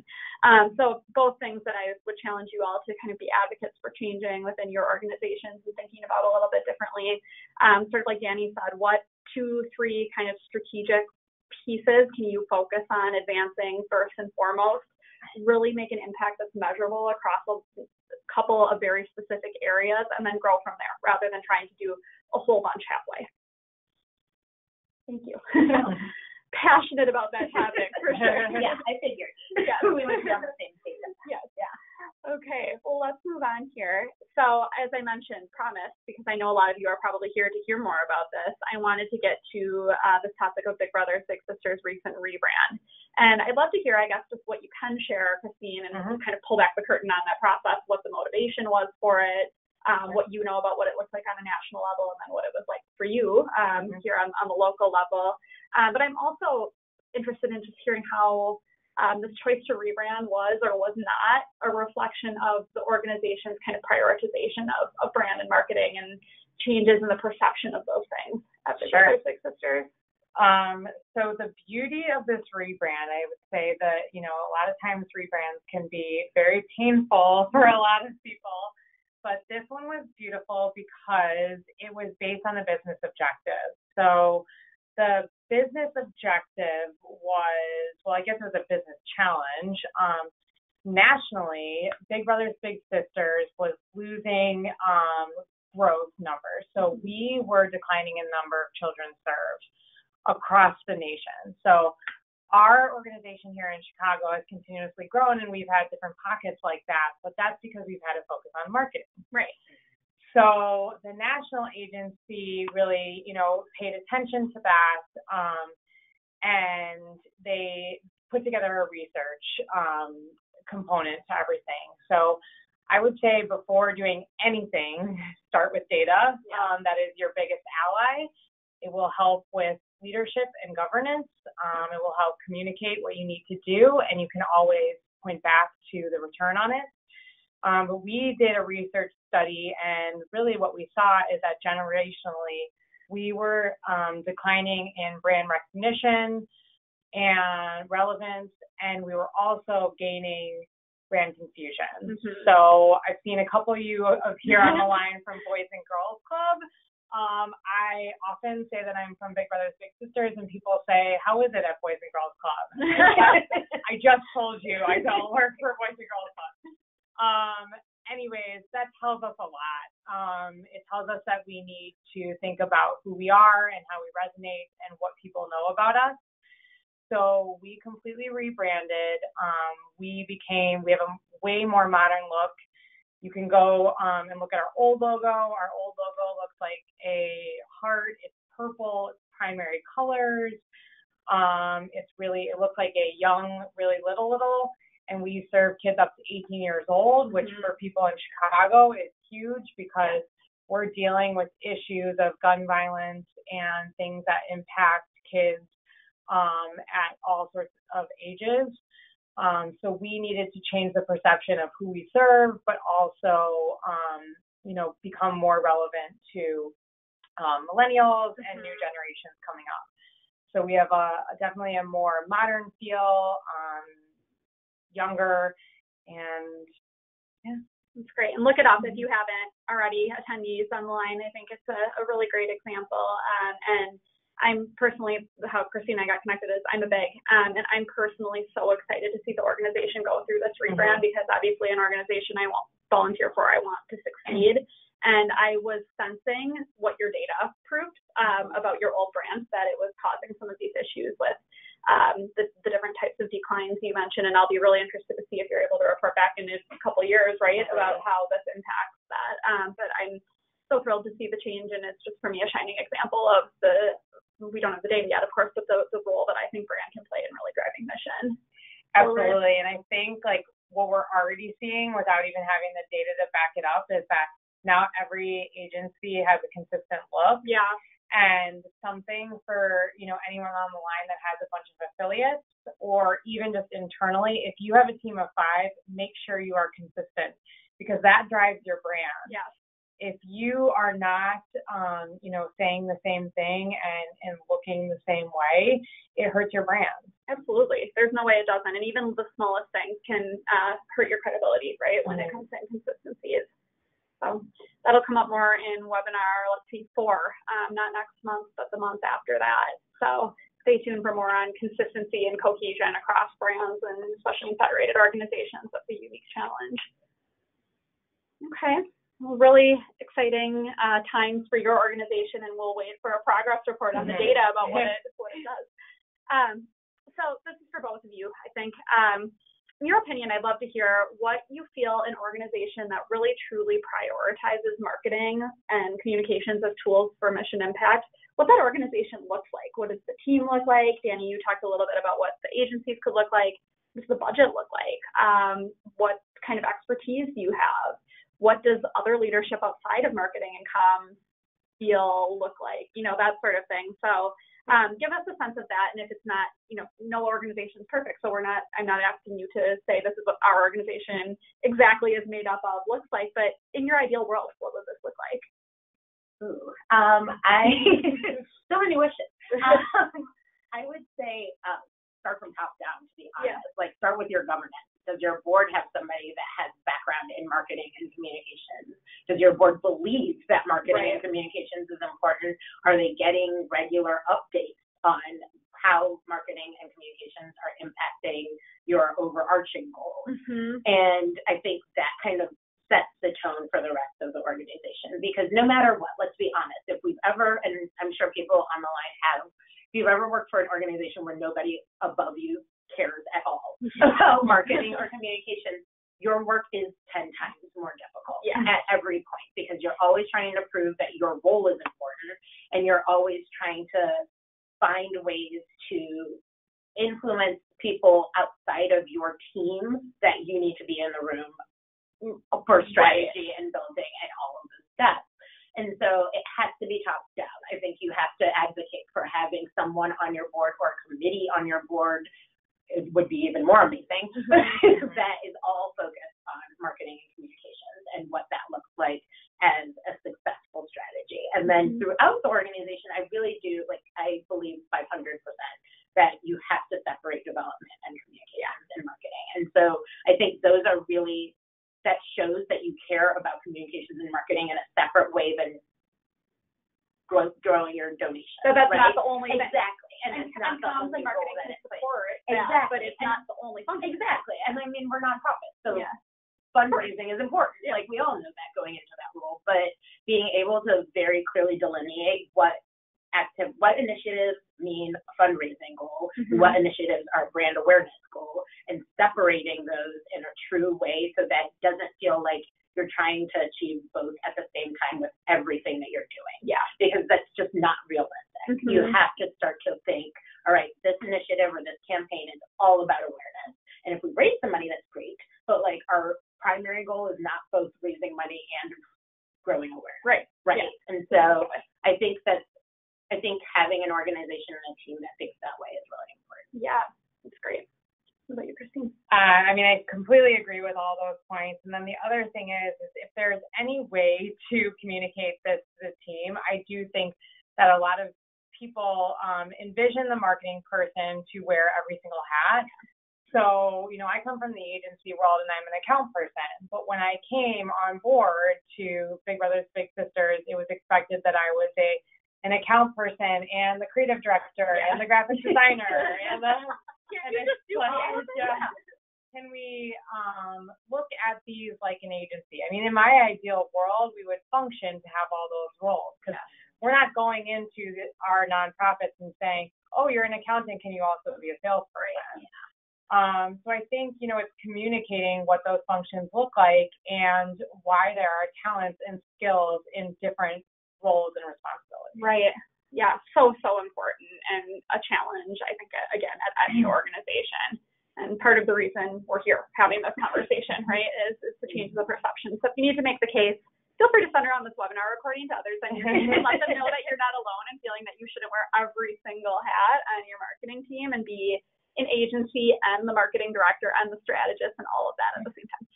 So both things that I would challenge you all to kind of be advocates for changing within your organizations and thinking about a little bit differently. Sort of like Danny said, what 2-3 kind of strategic pieces can you focus on advancing first and foremost, really make an impact that's measurable across a couple of very specific areas, and then grow from there rather than trying to do a whole bunch halfway. Thank you. Passionate about that topic for sure. Yeah, I figured. Yeah. We would be on the same page. Yes. Yeah. Okay. Well, let's move on here. So as I mentioned, promise, because I know a lot of you are probably here to hear more about this, I wanted to get to this topic of Big Brothers Big Sisters recent rebrand. And I'd love to hear, I guess, just what you can share, Kristine, and kind of pull back the curtain on that process, what the motivation was for it, what you know about what it looks like on a national level, and then what it was like for you here on the local level. But I'm also interested in just hearing how this choice to rebrand was or was not a reflection of the organization's kind of prioritization of brand and marketing and changes in the perception of those things at Big Brothers Big Sisters. So the beauty of this rebrand, I would say that, a lot of times rebrands can be very painful for a lot of people, but this one was beautiful because it was based on a business objective. So the business objective was, I guess it was a business challenge. Nationally, Big Brothers Big Sisters was losing growth numbers. So we were declining in number of children served across the nation. So our organization here in Chicago has continuously grown, and we've had different pockets like that, but that's because we've had to focus on marketing. Right. So the national agency really, paid attention to that, and they put together a research component to everything. So I would say before doing anything, start with data. That is your biggest ally. It will help with leadership and governance. It will help communicate what you need to do, and you can always point back to the return on it. But we did a research study, and really what we saw is that generationally, we were declining in brand recognition and relevance, and we were also gaining brand confusion. So I've seen a couple of you here on the line from Boys and Girls Club. I often say that I'm from Big Brothers Big Sisters, and people say, how is it at Boys and Girls Club? I just told you I don't work for Boys and Girls Club. Anyways, that tells us a lot. It tells us that we need to think about who we are and how we resonate and what people know about us. So we completely rebranded. We have a way more modern look. You can go and look at our old logo. Our old logo looks like a heart. It's purple. It's primary colors. It looks like a young, really little. And we serve kids up to 18 years old, which for people in Chicago is huge because we're dealing with issues of gun violence and things that impact kids at all sorts of ages. So we needed to change the perception of who we serve, but also, become more relevant to millennials and new generations coming up. So we have definitely a more modern feel, younger, and it's great. And look it up if you haven't already. Attendees on the line, I think it's a really great example. And I'm personally, how Kristine and I got connected is I'm a big, and I'm personally so excited to see the organization go through this rebrand because obviously an organization I won't volunteer for, I want to succeed. And I was sensing what your data proved about your old brand, that it was causing some of these issues with the different types of declines you mentioned. And I'll be really interested to see if you're able to report back in a couple of years, right, about how this impacts that. But I'm so thrilled to see the change, and it's just for me a shining example of we don't have the data yet, of course, but the role that I think brand can play in really driving mission. Absolutely. And I think what we're already seeing without even having the data to back it up is that now every agency has a consistent look. Yeah. And something for, anyone on the line that has a bunch of affiliates, or even just internally, if you have a team of 5, make sure you are consistent because that drives your brand. Yes. If you are not, saying the same thing and looking the same way, it hurts your brand. Absolutely. There's no way it doesn't. And even the smallest things can hurt your credibility, right, when it comes to inconsistencies. So that'll come up more in webinar, 4, not next month, but the month after that. So stay tuned for more on consistency and cohesion across brands and especially in federated organizations. That's a unique challenge. Okay. Well, really exciting times for your organization, and we'll wait for a progress report on the data about what it does. So this is for both of you, I think. in your opinion, I'd love to hear what you feel an organization that really truly prioritizes marketing and communications as tools for mission impact, what that organization looks like. What does the team look like? Danny, you talked a little bit about what the agencies could look like. What does the budget look like? What kind of expertise do you have? What does other leadership outside of marketing and comms feel look like? That sort of thing. So give us a sense of that. And if it's not, no organization is perfect. So I'm not asking you to say this is what our organization exactly is made up of looks like, but in your ideal world, what would this look like? Ooh, so many wishes. I would say start from top down, to be honest. Yeah. Like start with your governance. Does your board have somebody that has background in marketing and communications? Does your board believe that marketing and communications is important? Are they getting regular updates on how marketing and communications are impacting your overarching goals? Mm-hmm. And I think that kind of sets the tone for the rest of the organization, because no matter what, let's be honest, if we've ever, and I'm sure people on the line have, if you've ever worked for an organization where nobody above you cares at all about marketing or communications, your work is 10 times more difficult at every point, because you're always trying to prove that your role is important, and you're always trying to find ways to influence people outside of your team that you need to be in the room for strategy and building and all of those steps. And so it has to be top down. I think you have to advocate for having someone on your board or a committee on your board. It would be even more amazing. That is all focused on marketing and communications and what that looks like as a successful strategy. And then throughout the organization, I really do, I believe 500% that you have to separate development and communications and marketing. And so I think those are really, that shows that you care about communications and marketing in a separate way than growing your donation. So that's not the only thing. Exactly. And it's not the only marketing can support exactly. But it's not the only function. Exactly. And I mean, we're nonprofits, so fundraising is important. Yeah. We all know that going into that role, but being able to very clearly delineate what initiatives mean a fundraising goal, what initiatives are a brand awareness goal, and separating those in a true way so that it doesn't feel like you're trying to achieve both at the same time with everything that you're doing. Yeah. Because that's just not realistic. You have to start to think, all right, this initiative or this campaign is all about awareness. And if we raise some money, that's great. But our primary goal is not both raising money and growing awareness. Right. Yeah. And so I think having an organization and a team that thinks that way is really important. Yeah, that's great. What about you, Kristine? I completely agree with all those points. And then the other thing is if there's any way to communicate this to the team, I do think that a lot of people envision the marketing person to wear every single hat. So, I come from the agency world and I'm an account person. But when I came on board to Big Brothers Big Sisters, it was expected that I was an account person and the creative director and the graphic designer and the can we look at these like an agency? I mean, in my ideal world, we would function to have all those roles, because we're not going into our nonprofits and saying, oh, you're an accountant, can you also be a salesperson? So I think, it's communicating what those functions look like and why there are talents and skills in different roles and responsibilities. Right. Yeah, so important and a challenge, I think, again, at any organization. And part of the reason we're here having this conversation, right, is to change the perception. So if you need to make the case, feel free to send around this webinar recording to others on your team and let them know that you're not alone and feeling that you shouldn't wear every single hat on your marketing team and be an agency and the marketing director and the strategist and all of that at the same time.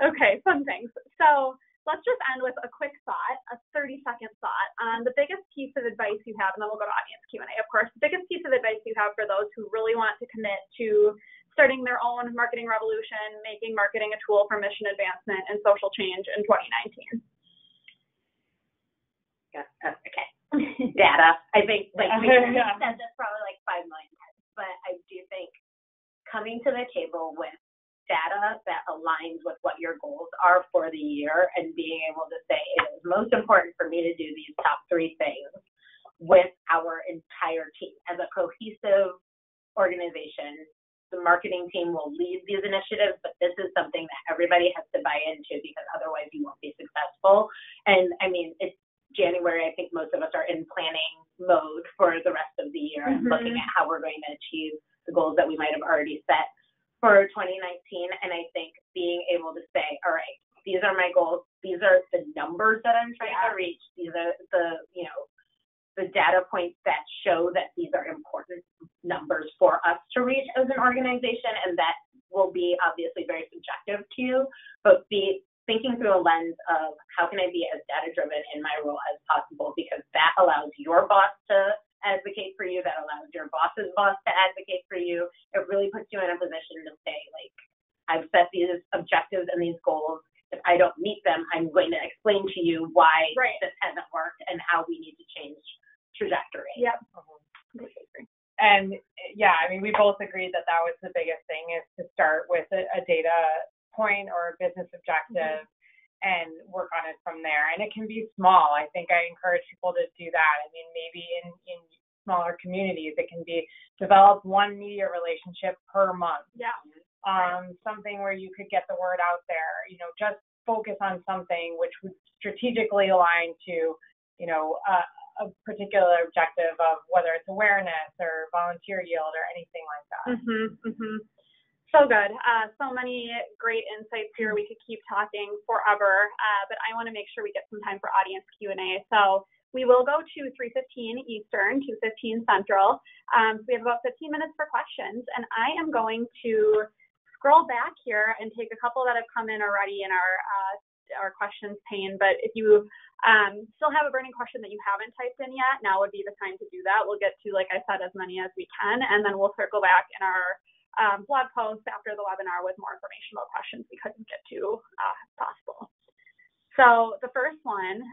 Okay, fun things. So let's just end with a quick thought, a 30-second thought on the biggest piece of advice you have, and then we'll go to audience Q&A, of course. The biggest piece of advice you have for those who really want to commit to starting their own marketing revolution, making marketing a tool for mission advancement and social change in 2019. Yeah, okay. Data. I think we said this probably 5 million times, but I do think coming to the table with data that aligns with what your goals are for the year and being able to say it is most important for me to do these top 3 things with our entire team as a cohesive organization the marketing team will lead these initiatives, but this is something that everybody has to buy into because otherwise you won't be successful. And I mean, it's January. I think most of us are in planning mode for the rest of the year and looking at how we're going to achieve the goals that we might have already set for 2019. And I think being able to say, all right, these are my goals. These are the numbers that I'm trying to reach. These are the data points that show that these are important numbers for us to reach as an organization, and that will be obviously very subjective to you, but be thinking through a lens of how can I be as data-driven in my role as possible, because that allows your boss to advocate for you, that allows your boss's boss to advocate for you. It really puts you in a position to say, like, I've set these objectives and these goals. If I don't meet them, I'm going to explain to you why this hasn't worked and how we need to change trajectory. Yep. And yeah, I mean, we both agreed that was the biggest thing, is to start with a data point or a business objective and work on it from there. And it can be small. I think I encourage people to do that. I mean, maybe in smaller communities, it can be develop one media relationship per month. Yeah. Something where you could get the word out there, just focus on something which would strategically align to, a particular objective of whether it's awareness or volunteer yield or anything like that. So good. So many great insights here. We could keep talking forever, but I want to make sure we get some time for audience Q&A. So we will go to 3:15 Eastern, 2:15 Central. So we have about 15 minutes for questions, and I am going to scroll back here and take a couple that have come in already in our questions pane. But if you still have a burning question that you haven't typed in yet, now would be the time to do that. We'll get to, like I said, as many as we can, and then we'll circle back in our blog post after the webinar with more informational questions we couldn't get to if possible. So the first one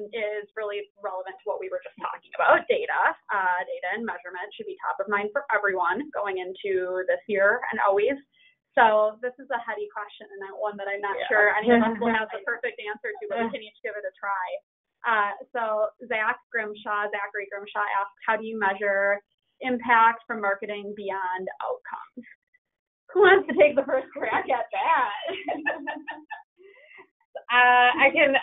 is really relevant to what we were just talking about. Data and measurement should be top of mind for everyone going into this year and always. So this is a heady question, and one that I'm not sure any of us will have the perfect answer to, but we can each give it a try. So Zachary Grimshaw asks, how do you measure impact from marketing beyond outcomes? Who wants to take the first crack at that? I can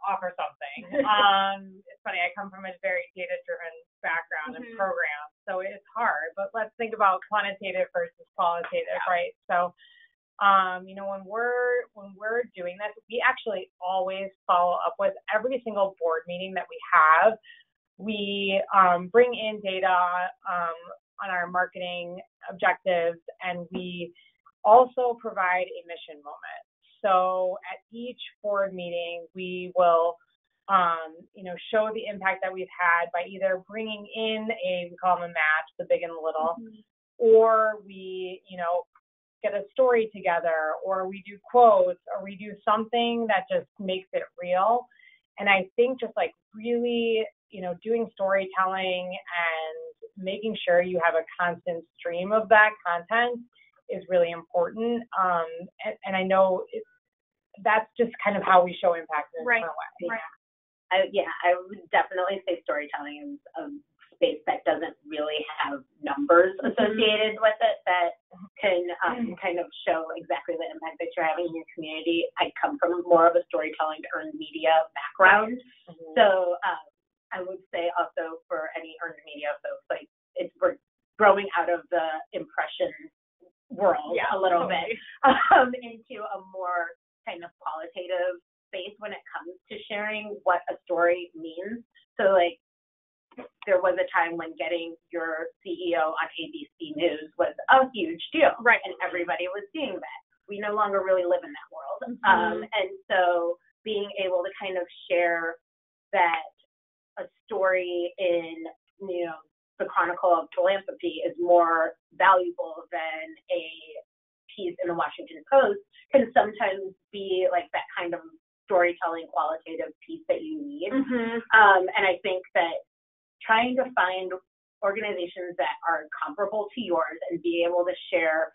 offer something. It's funny, I come from a very data-driven background and program, so it's hard. But let's think about quantitative versus qualitative, right? So, when we're doing this, we actually always follow up with every single board meeting that we have. We bring in data on our marketing objectives, and we also provide a mission moment. So at each board meeting, we will, show the impact that we've had by either bringing in we call them a match, the big and the little, or we, get a story together, or we do quotes, or we do something that just makes it real. And I think just like really, doing storytelling and making sure you have a constant stream of that content is really important. And I know that's just kind of how we show impact in a different way. Right. I would definitely say storytelling is a space that doesn't really have numbers associated with it that can kind of show exactly the impact that you're having in your community. I come from more of a storytelling to earned media background. So I would say also for any earned media folks, like we're growing out of the impression world a little bit into a more kind of qualitative space when it comes to sharing what a story means. So like there was a time when getting your CEO on ABC News was a huge deal. Right. And everybody was seeing that. We no longer really live in that world. And so being able to kind of share that a story in, the Chronicle of Philanthropy is more valuable than a piece in the Washington Post can sometimes be like that kind of storytelling qualitative piece that you need. And I think that trying to find organizations that are comparable to yours and be able to share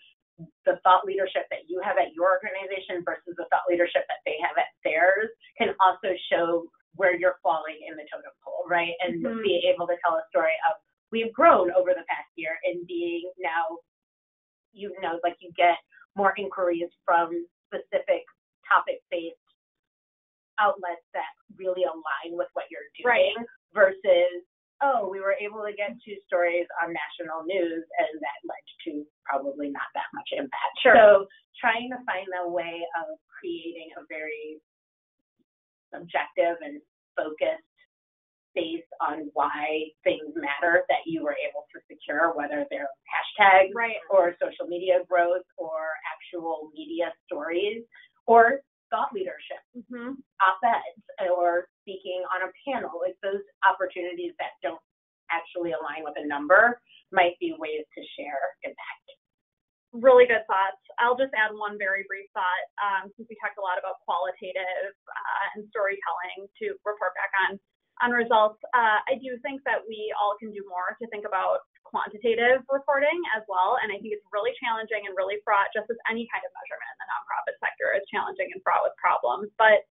the thought leadership that you have at your organization versus the thought leadership that they have at theirs can also show where you're falling in the totem pole, right? And be able to tell a story of we've grown over the past year in being now you get more inquiries from specific topic-based outlets that really align with what you're doing versus, oh, we were able to get 2 stories on national news and that led to probably not that much impact. Sure. So trying to find a way of creating a very objective and focused based on why things matter that you were able to secure, whether they're hashtags or social media growth or actual media stories or thought leadership, op-eds, or speaking on a panel. Like those opportunities that don't actually align with a number might be ways to share impact. Really good thoughts. I'll just add one very brief thought, since we talked a lot about qualitative and storytelling to report back on results. I do think that we all can do more to think about quantitative reporting as well, and I think it's really challenging and really fraught, just as any kind of measurement in the nonprofit sector is challenging and fraught with problems. But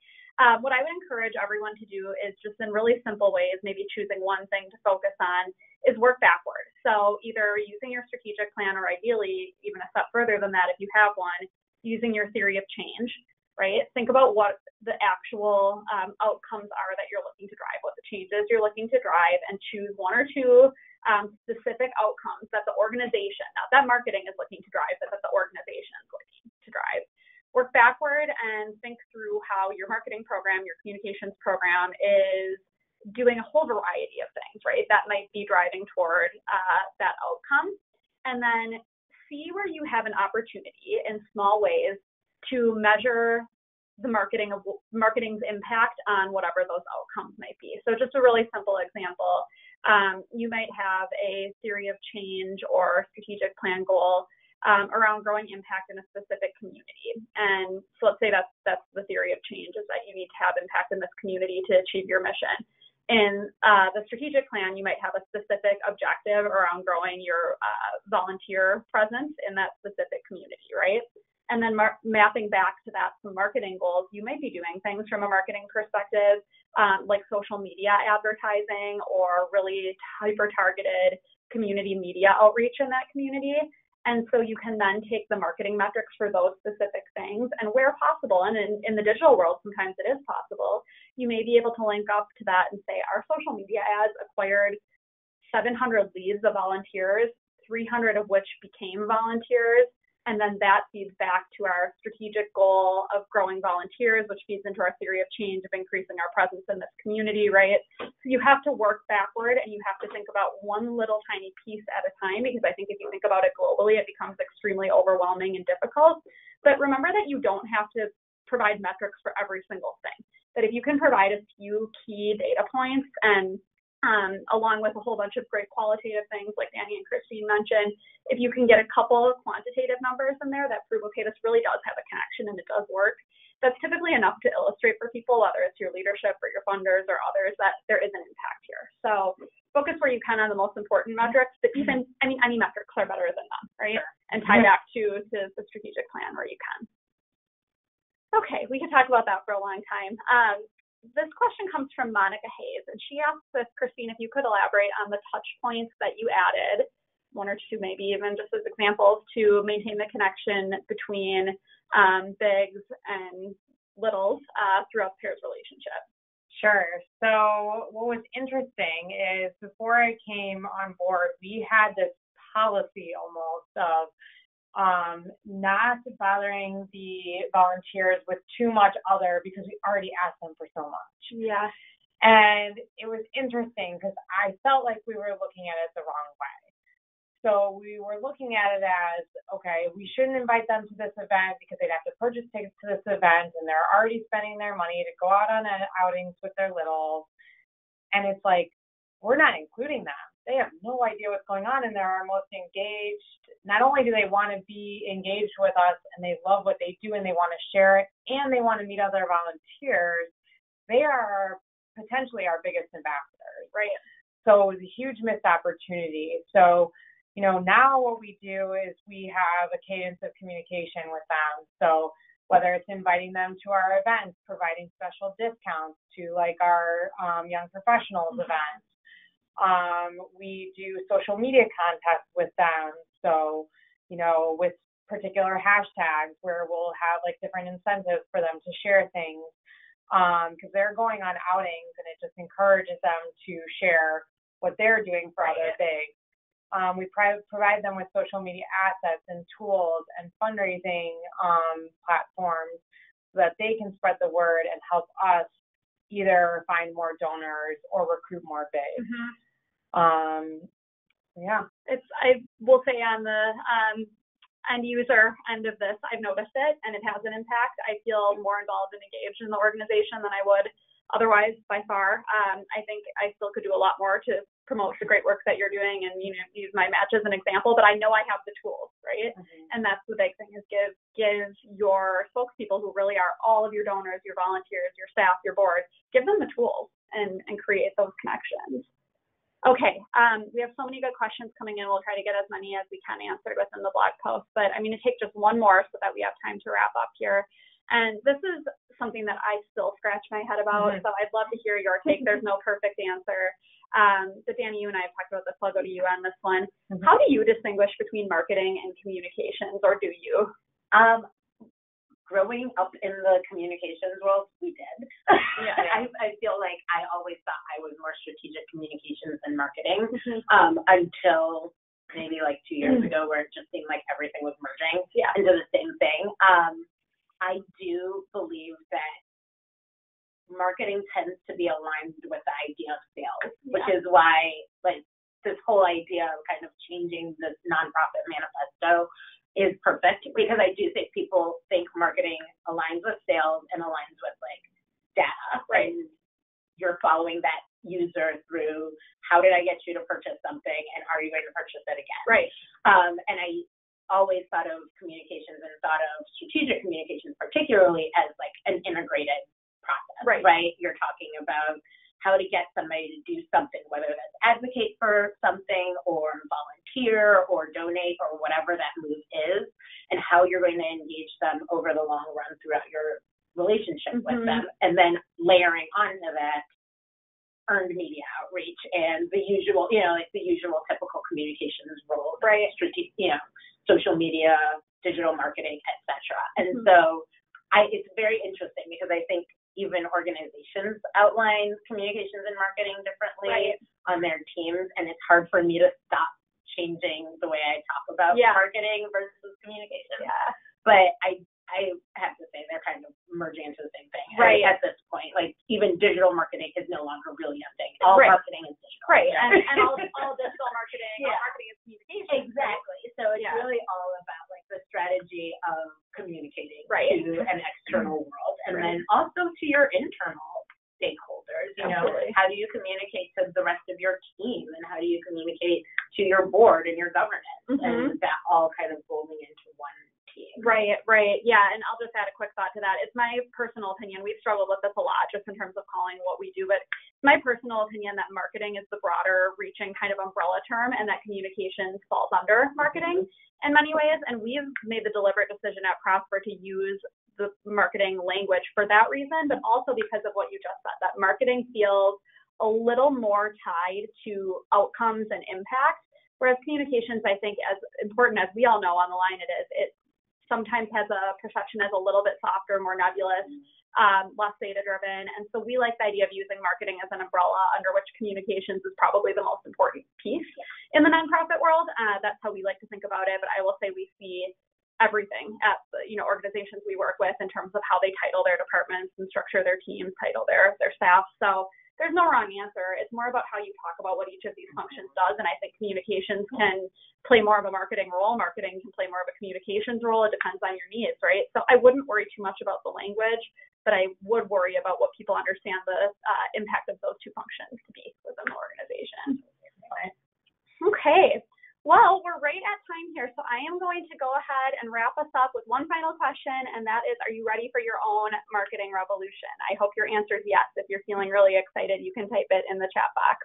what I would encourage everyone to do is just in really simple ways, maybe choosing one thing to focus on, is work backward. So either using your strategic plan or ideally even a step further than that if you have one, using your theory of change, right? Think about what the actual outcomes are that you're looking to drive, what the changes you're looking to drive, and choose 1 or 2 specific outcomes that the organization, not that marketing is looking to drive, but that the organization is looking to drive. Work backward and think through how your marketing program, your communications program is doing a whole variety of things, right? That might be driving toward that outcome. And then see where you have an opportunity in small ways to measure the marketing's impact on whatever those outcomes might be. So just a really simple example, you might have a theory of change or strategic plan goal around growing impact in a specific community. And so let's say that's the theory of change, is that you need to have impact in this community to achieve your mission. In the strategic plan, you might have a specific objective around growing your volunteer presence in that specific community, right? And then mapping back to that some marketing goals, you might be doing things from a marketing perspective, like social media advertising or really hyper-targeted community media outreach in that community. And so you can then take the marketing metrics for those specific things, and where possible, and in the digital world, sometimes it is possible, you may be able to link up to that and say, our social media ads acquired 700 leads of volunteers, 300 of which became volunteers. And then that feeds back to our strategic goal of growing volunteers, which feeds into our theory of change of increasing our presence in this community, right? So you have to work backward, and you have to think about one little tiny piece at a time, because I think if you think about it globally, it becomes extremely overwhelming and difficult. But remember that you don't have to provide metrics for every single thing. That if you can provide a few key data points and along with a whole bunch of great qualitative things like Danny and Kristine mentioned, if you can get a couple of quantitative numbers in there that prove, okay, this really does have a connection and it does work, that's typically enough to illustrate for people, whether it's your leadership or your funders or others, that there is an impact here. So focus where you can on the most important metrics, but even, any metrics are better than none, right? And tie back to the strategic plan where you can. Okay, we could talk about that for a long time. This question comes from Monica Hayes, and she asks if, Kristine, if you could elaborate on the touch points that you added, 1 or 2 maybe even just as examples, to maintain the connection between bigs and littles throughout the peers relationship. Sure. So what was interesting is before I came on board, we had this policy almost of not bothering the volunteers with too much other, because we already asked them for so much. Yeah. And it was interesting because I felt like we were looking at it the wrong way. So we were looking at it as, okay, we shouldn't invite them to this event because they'd have to purchase tickets to this event, and they're already spending their money to go out on outings with their littles. And it's like, we're not including them. They have no idea what's going on, and they're our most engaged. Not only do they want to be engaged with us and they love what they do and they want to share it, and they want to meet other volunteers, they are potentially our biggest ambassadors, right? So it was a huge missed opportunity. So, now what we do is we have a cadence of communication with them. So whether it's inviting them to our events, providing special discounts to like our young professionals events. We do social media contests with them. So, with particular hashtags where we'll have like different incentives for them to share things, because they're going on outings and it just encourages them to share what they're doing for other things. We provide them with social media assets and tools and fundraising platforms so that they can spread the word and help us either find more donors or recruit more bids. I will say on the end user end of this, I've noticed it and it has an impact. I feel more involved and engaged in the organization than I would otherwise by far. I think I still could do a lot more to promote the great work that you're doing and, use my match as an example, but I know I have the tools, right? And that's the big thing is give your spokespeople who really are all of your donors, your volunteers, your staff, your board, give them the tools and create those connections. Okay, we have so many good questions coming in. We'll try to get as many as we can answered within the blog post, but I'm going to take just one more so that we have time to wrap up here. And this is something that I still scratch my head about, so I'd love to hear your take. There's no perfect answer. But Danny, you and I have talked about this, so I'll go to you on this one. How do you distinguish between marketing and communications, or do you? Growing up in the communications world, we did. I feel like I always thought I was more strategic communications than marketing, until maybe like 2 years ago, where it just seemed like everything was merging into the same thing. I do believe that marketing tends to be aligned with the idea of sales, which is why like this whole idea of kind of changing this nonprofit manifesto is perfect, because I do think people think marketing aligns with sales and aligns with like data, right? And you're following that user through how did I get you to purchase something and are you going to purchase it again? Right. And I always thought of communications and thought of strategic communications particularly as like an integrated process, right? You're talking about how to get somebody to do something, whether that's advocate for something or volunteer or donate or whatever that move is, and how you're going to engage them over the long run throughout your relationship with them, and then layering onto that earned media outreach and the usual, like the usual typical communications roles, right? Social media, digital marketing, etc. And so it's very interesting because I think even organizations outline communications and marketing differently on their teams, and it's hard for me to stop changing the way I talk about marketing versus communication. But I have to say they're kind of merging into the same thing at this point. Like even digital marketing is no longer really a thing. All marketing is digital. And all digital marketing, all marketing is communication. Exactly. So it's really all about like the strategy of communicating to an external world, and then also to your internal stakeholders. How do you communicate to the rest of your team, and how do you communicate to your board and your governance, and that all kind of rolling into one team. Right. Yeah, and I'll just add a quick thought to that. It's my personal opinion. We've struggled with this a lot just in terms of calling what we do, but it's my personal opinion that marketing is the broader reaching kind of umbrella term, and that communications falls under marketing in many ways. And we've made the deliberate decision at Prosper to use the marketing language for that reason, but also because of what you just said, that marketing feels a little more tied to outcomes and impact, whereas communications, I think, as important as we all know on the line it is, it sometimes has a perception as a little bit softer, more nebulous, less data-driven. And so we like the idea of using marketing as an umbrella under which communications is probably the most important piece in the nonprofit world. That's how we like to think about it. But I will say we see everything at the organizations we work with in terms of how they title their departments and structure their teams, title their staff. So there's no wrong answer. It's more about how you talk about what each of these functions does. And I think communications can play more of a marketing role. Marketing can play more of a communications role. It depends on your needs, right? So I wouldn't worry too much about the language, but I would worry about what people understand the impact of those two functions to be within the organization. Okay. Well, we're right at time here, so I am going to go ahead and wrap us up with one final question, and that is, are you ready for your own marketing revolution? I hope your answer is yes. If you're feeling really excited, you can type it in the chat box.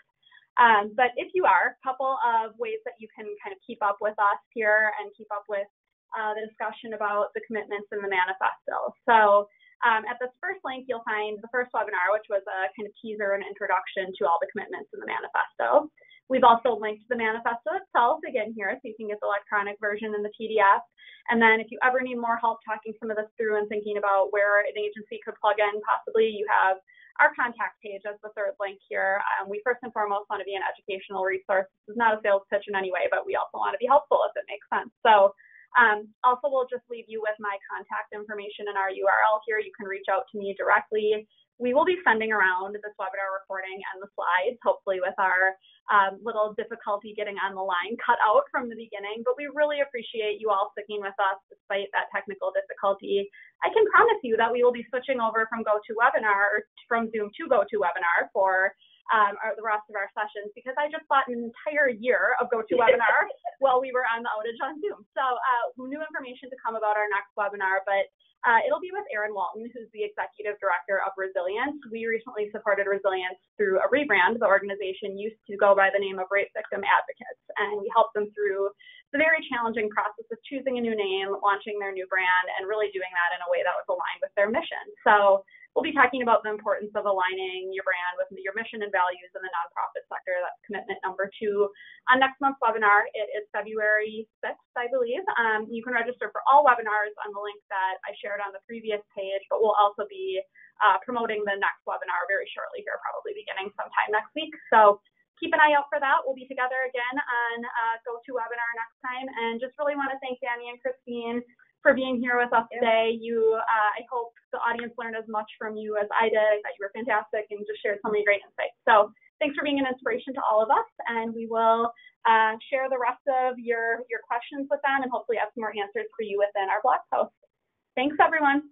But if you are, a couple of ways that you can kind of keep up with us here and keep up with the discussion about the commitments in the manifesto. So at this first link, you'll find the first webinar, which was a kind of teaser and introduction to all the commitments in the manifesto. We've also linked the manifesto itself again here, so you can get the electronic version and the PDF. And then if you ever need more help talking some of this through and thinking about where an agency could plug in, possibly you have our contact page as the third link here. We first and foremost want to be an educational resource. This is not a sales pitch in any way, but we also want to be helpful if it makes sense. So also we'll just leave you with my contact information and our URL here. You can reach out to me directly. We will be sending around this webinar recording and the slides, hopefully with our little difficulty getting on the line cut out from the beginning, but we really appreciate you all sticking with us despite that technical difficulty. I can promise you that we will be switching over from GoToWebinar, from Zoom to GoToWebinar for the rest of our sessions, because I just bought an entire year of GoToWebinar while we were on the outage on Zoom. So new information to come about our next webinar, but it'll be with Erin Walton, who's the Executive Director of Resilience. We recently supported Resilience through a rebrand. The organization used to go by the name of Rape Victim Advocates, and we helped them through the very challenging process of choosing a new name, launching their new brand, and really doing that in a way that was aligned with their mission. So we'll be talking about the importance of aligning your brand with your mission and values in the nonprofit sector. That's commitment number 2 on next month's webinar. It is February 6th, I believe. You can register for all webinars on the link that I shared on the previous page, but we'll also be promoting the next webinar very shortly here, probably beginning sometime next week. So keep an eye out for that. We'll be together again on GoToWebinar next time, and just really want to thank Danny and Kristine for being here with us today. I hope the audience learned as much from you as I did. I thought you were fantastic and just shared so many great insights. So thanks for being an inspiration to all of us, and we will share the rest of your questions with them and hopefully have some more answers for you within our blog post. Thanks, everyone.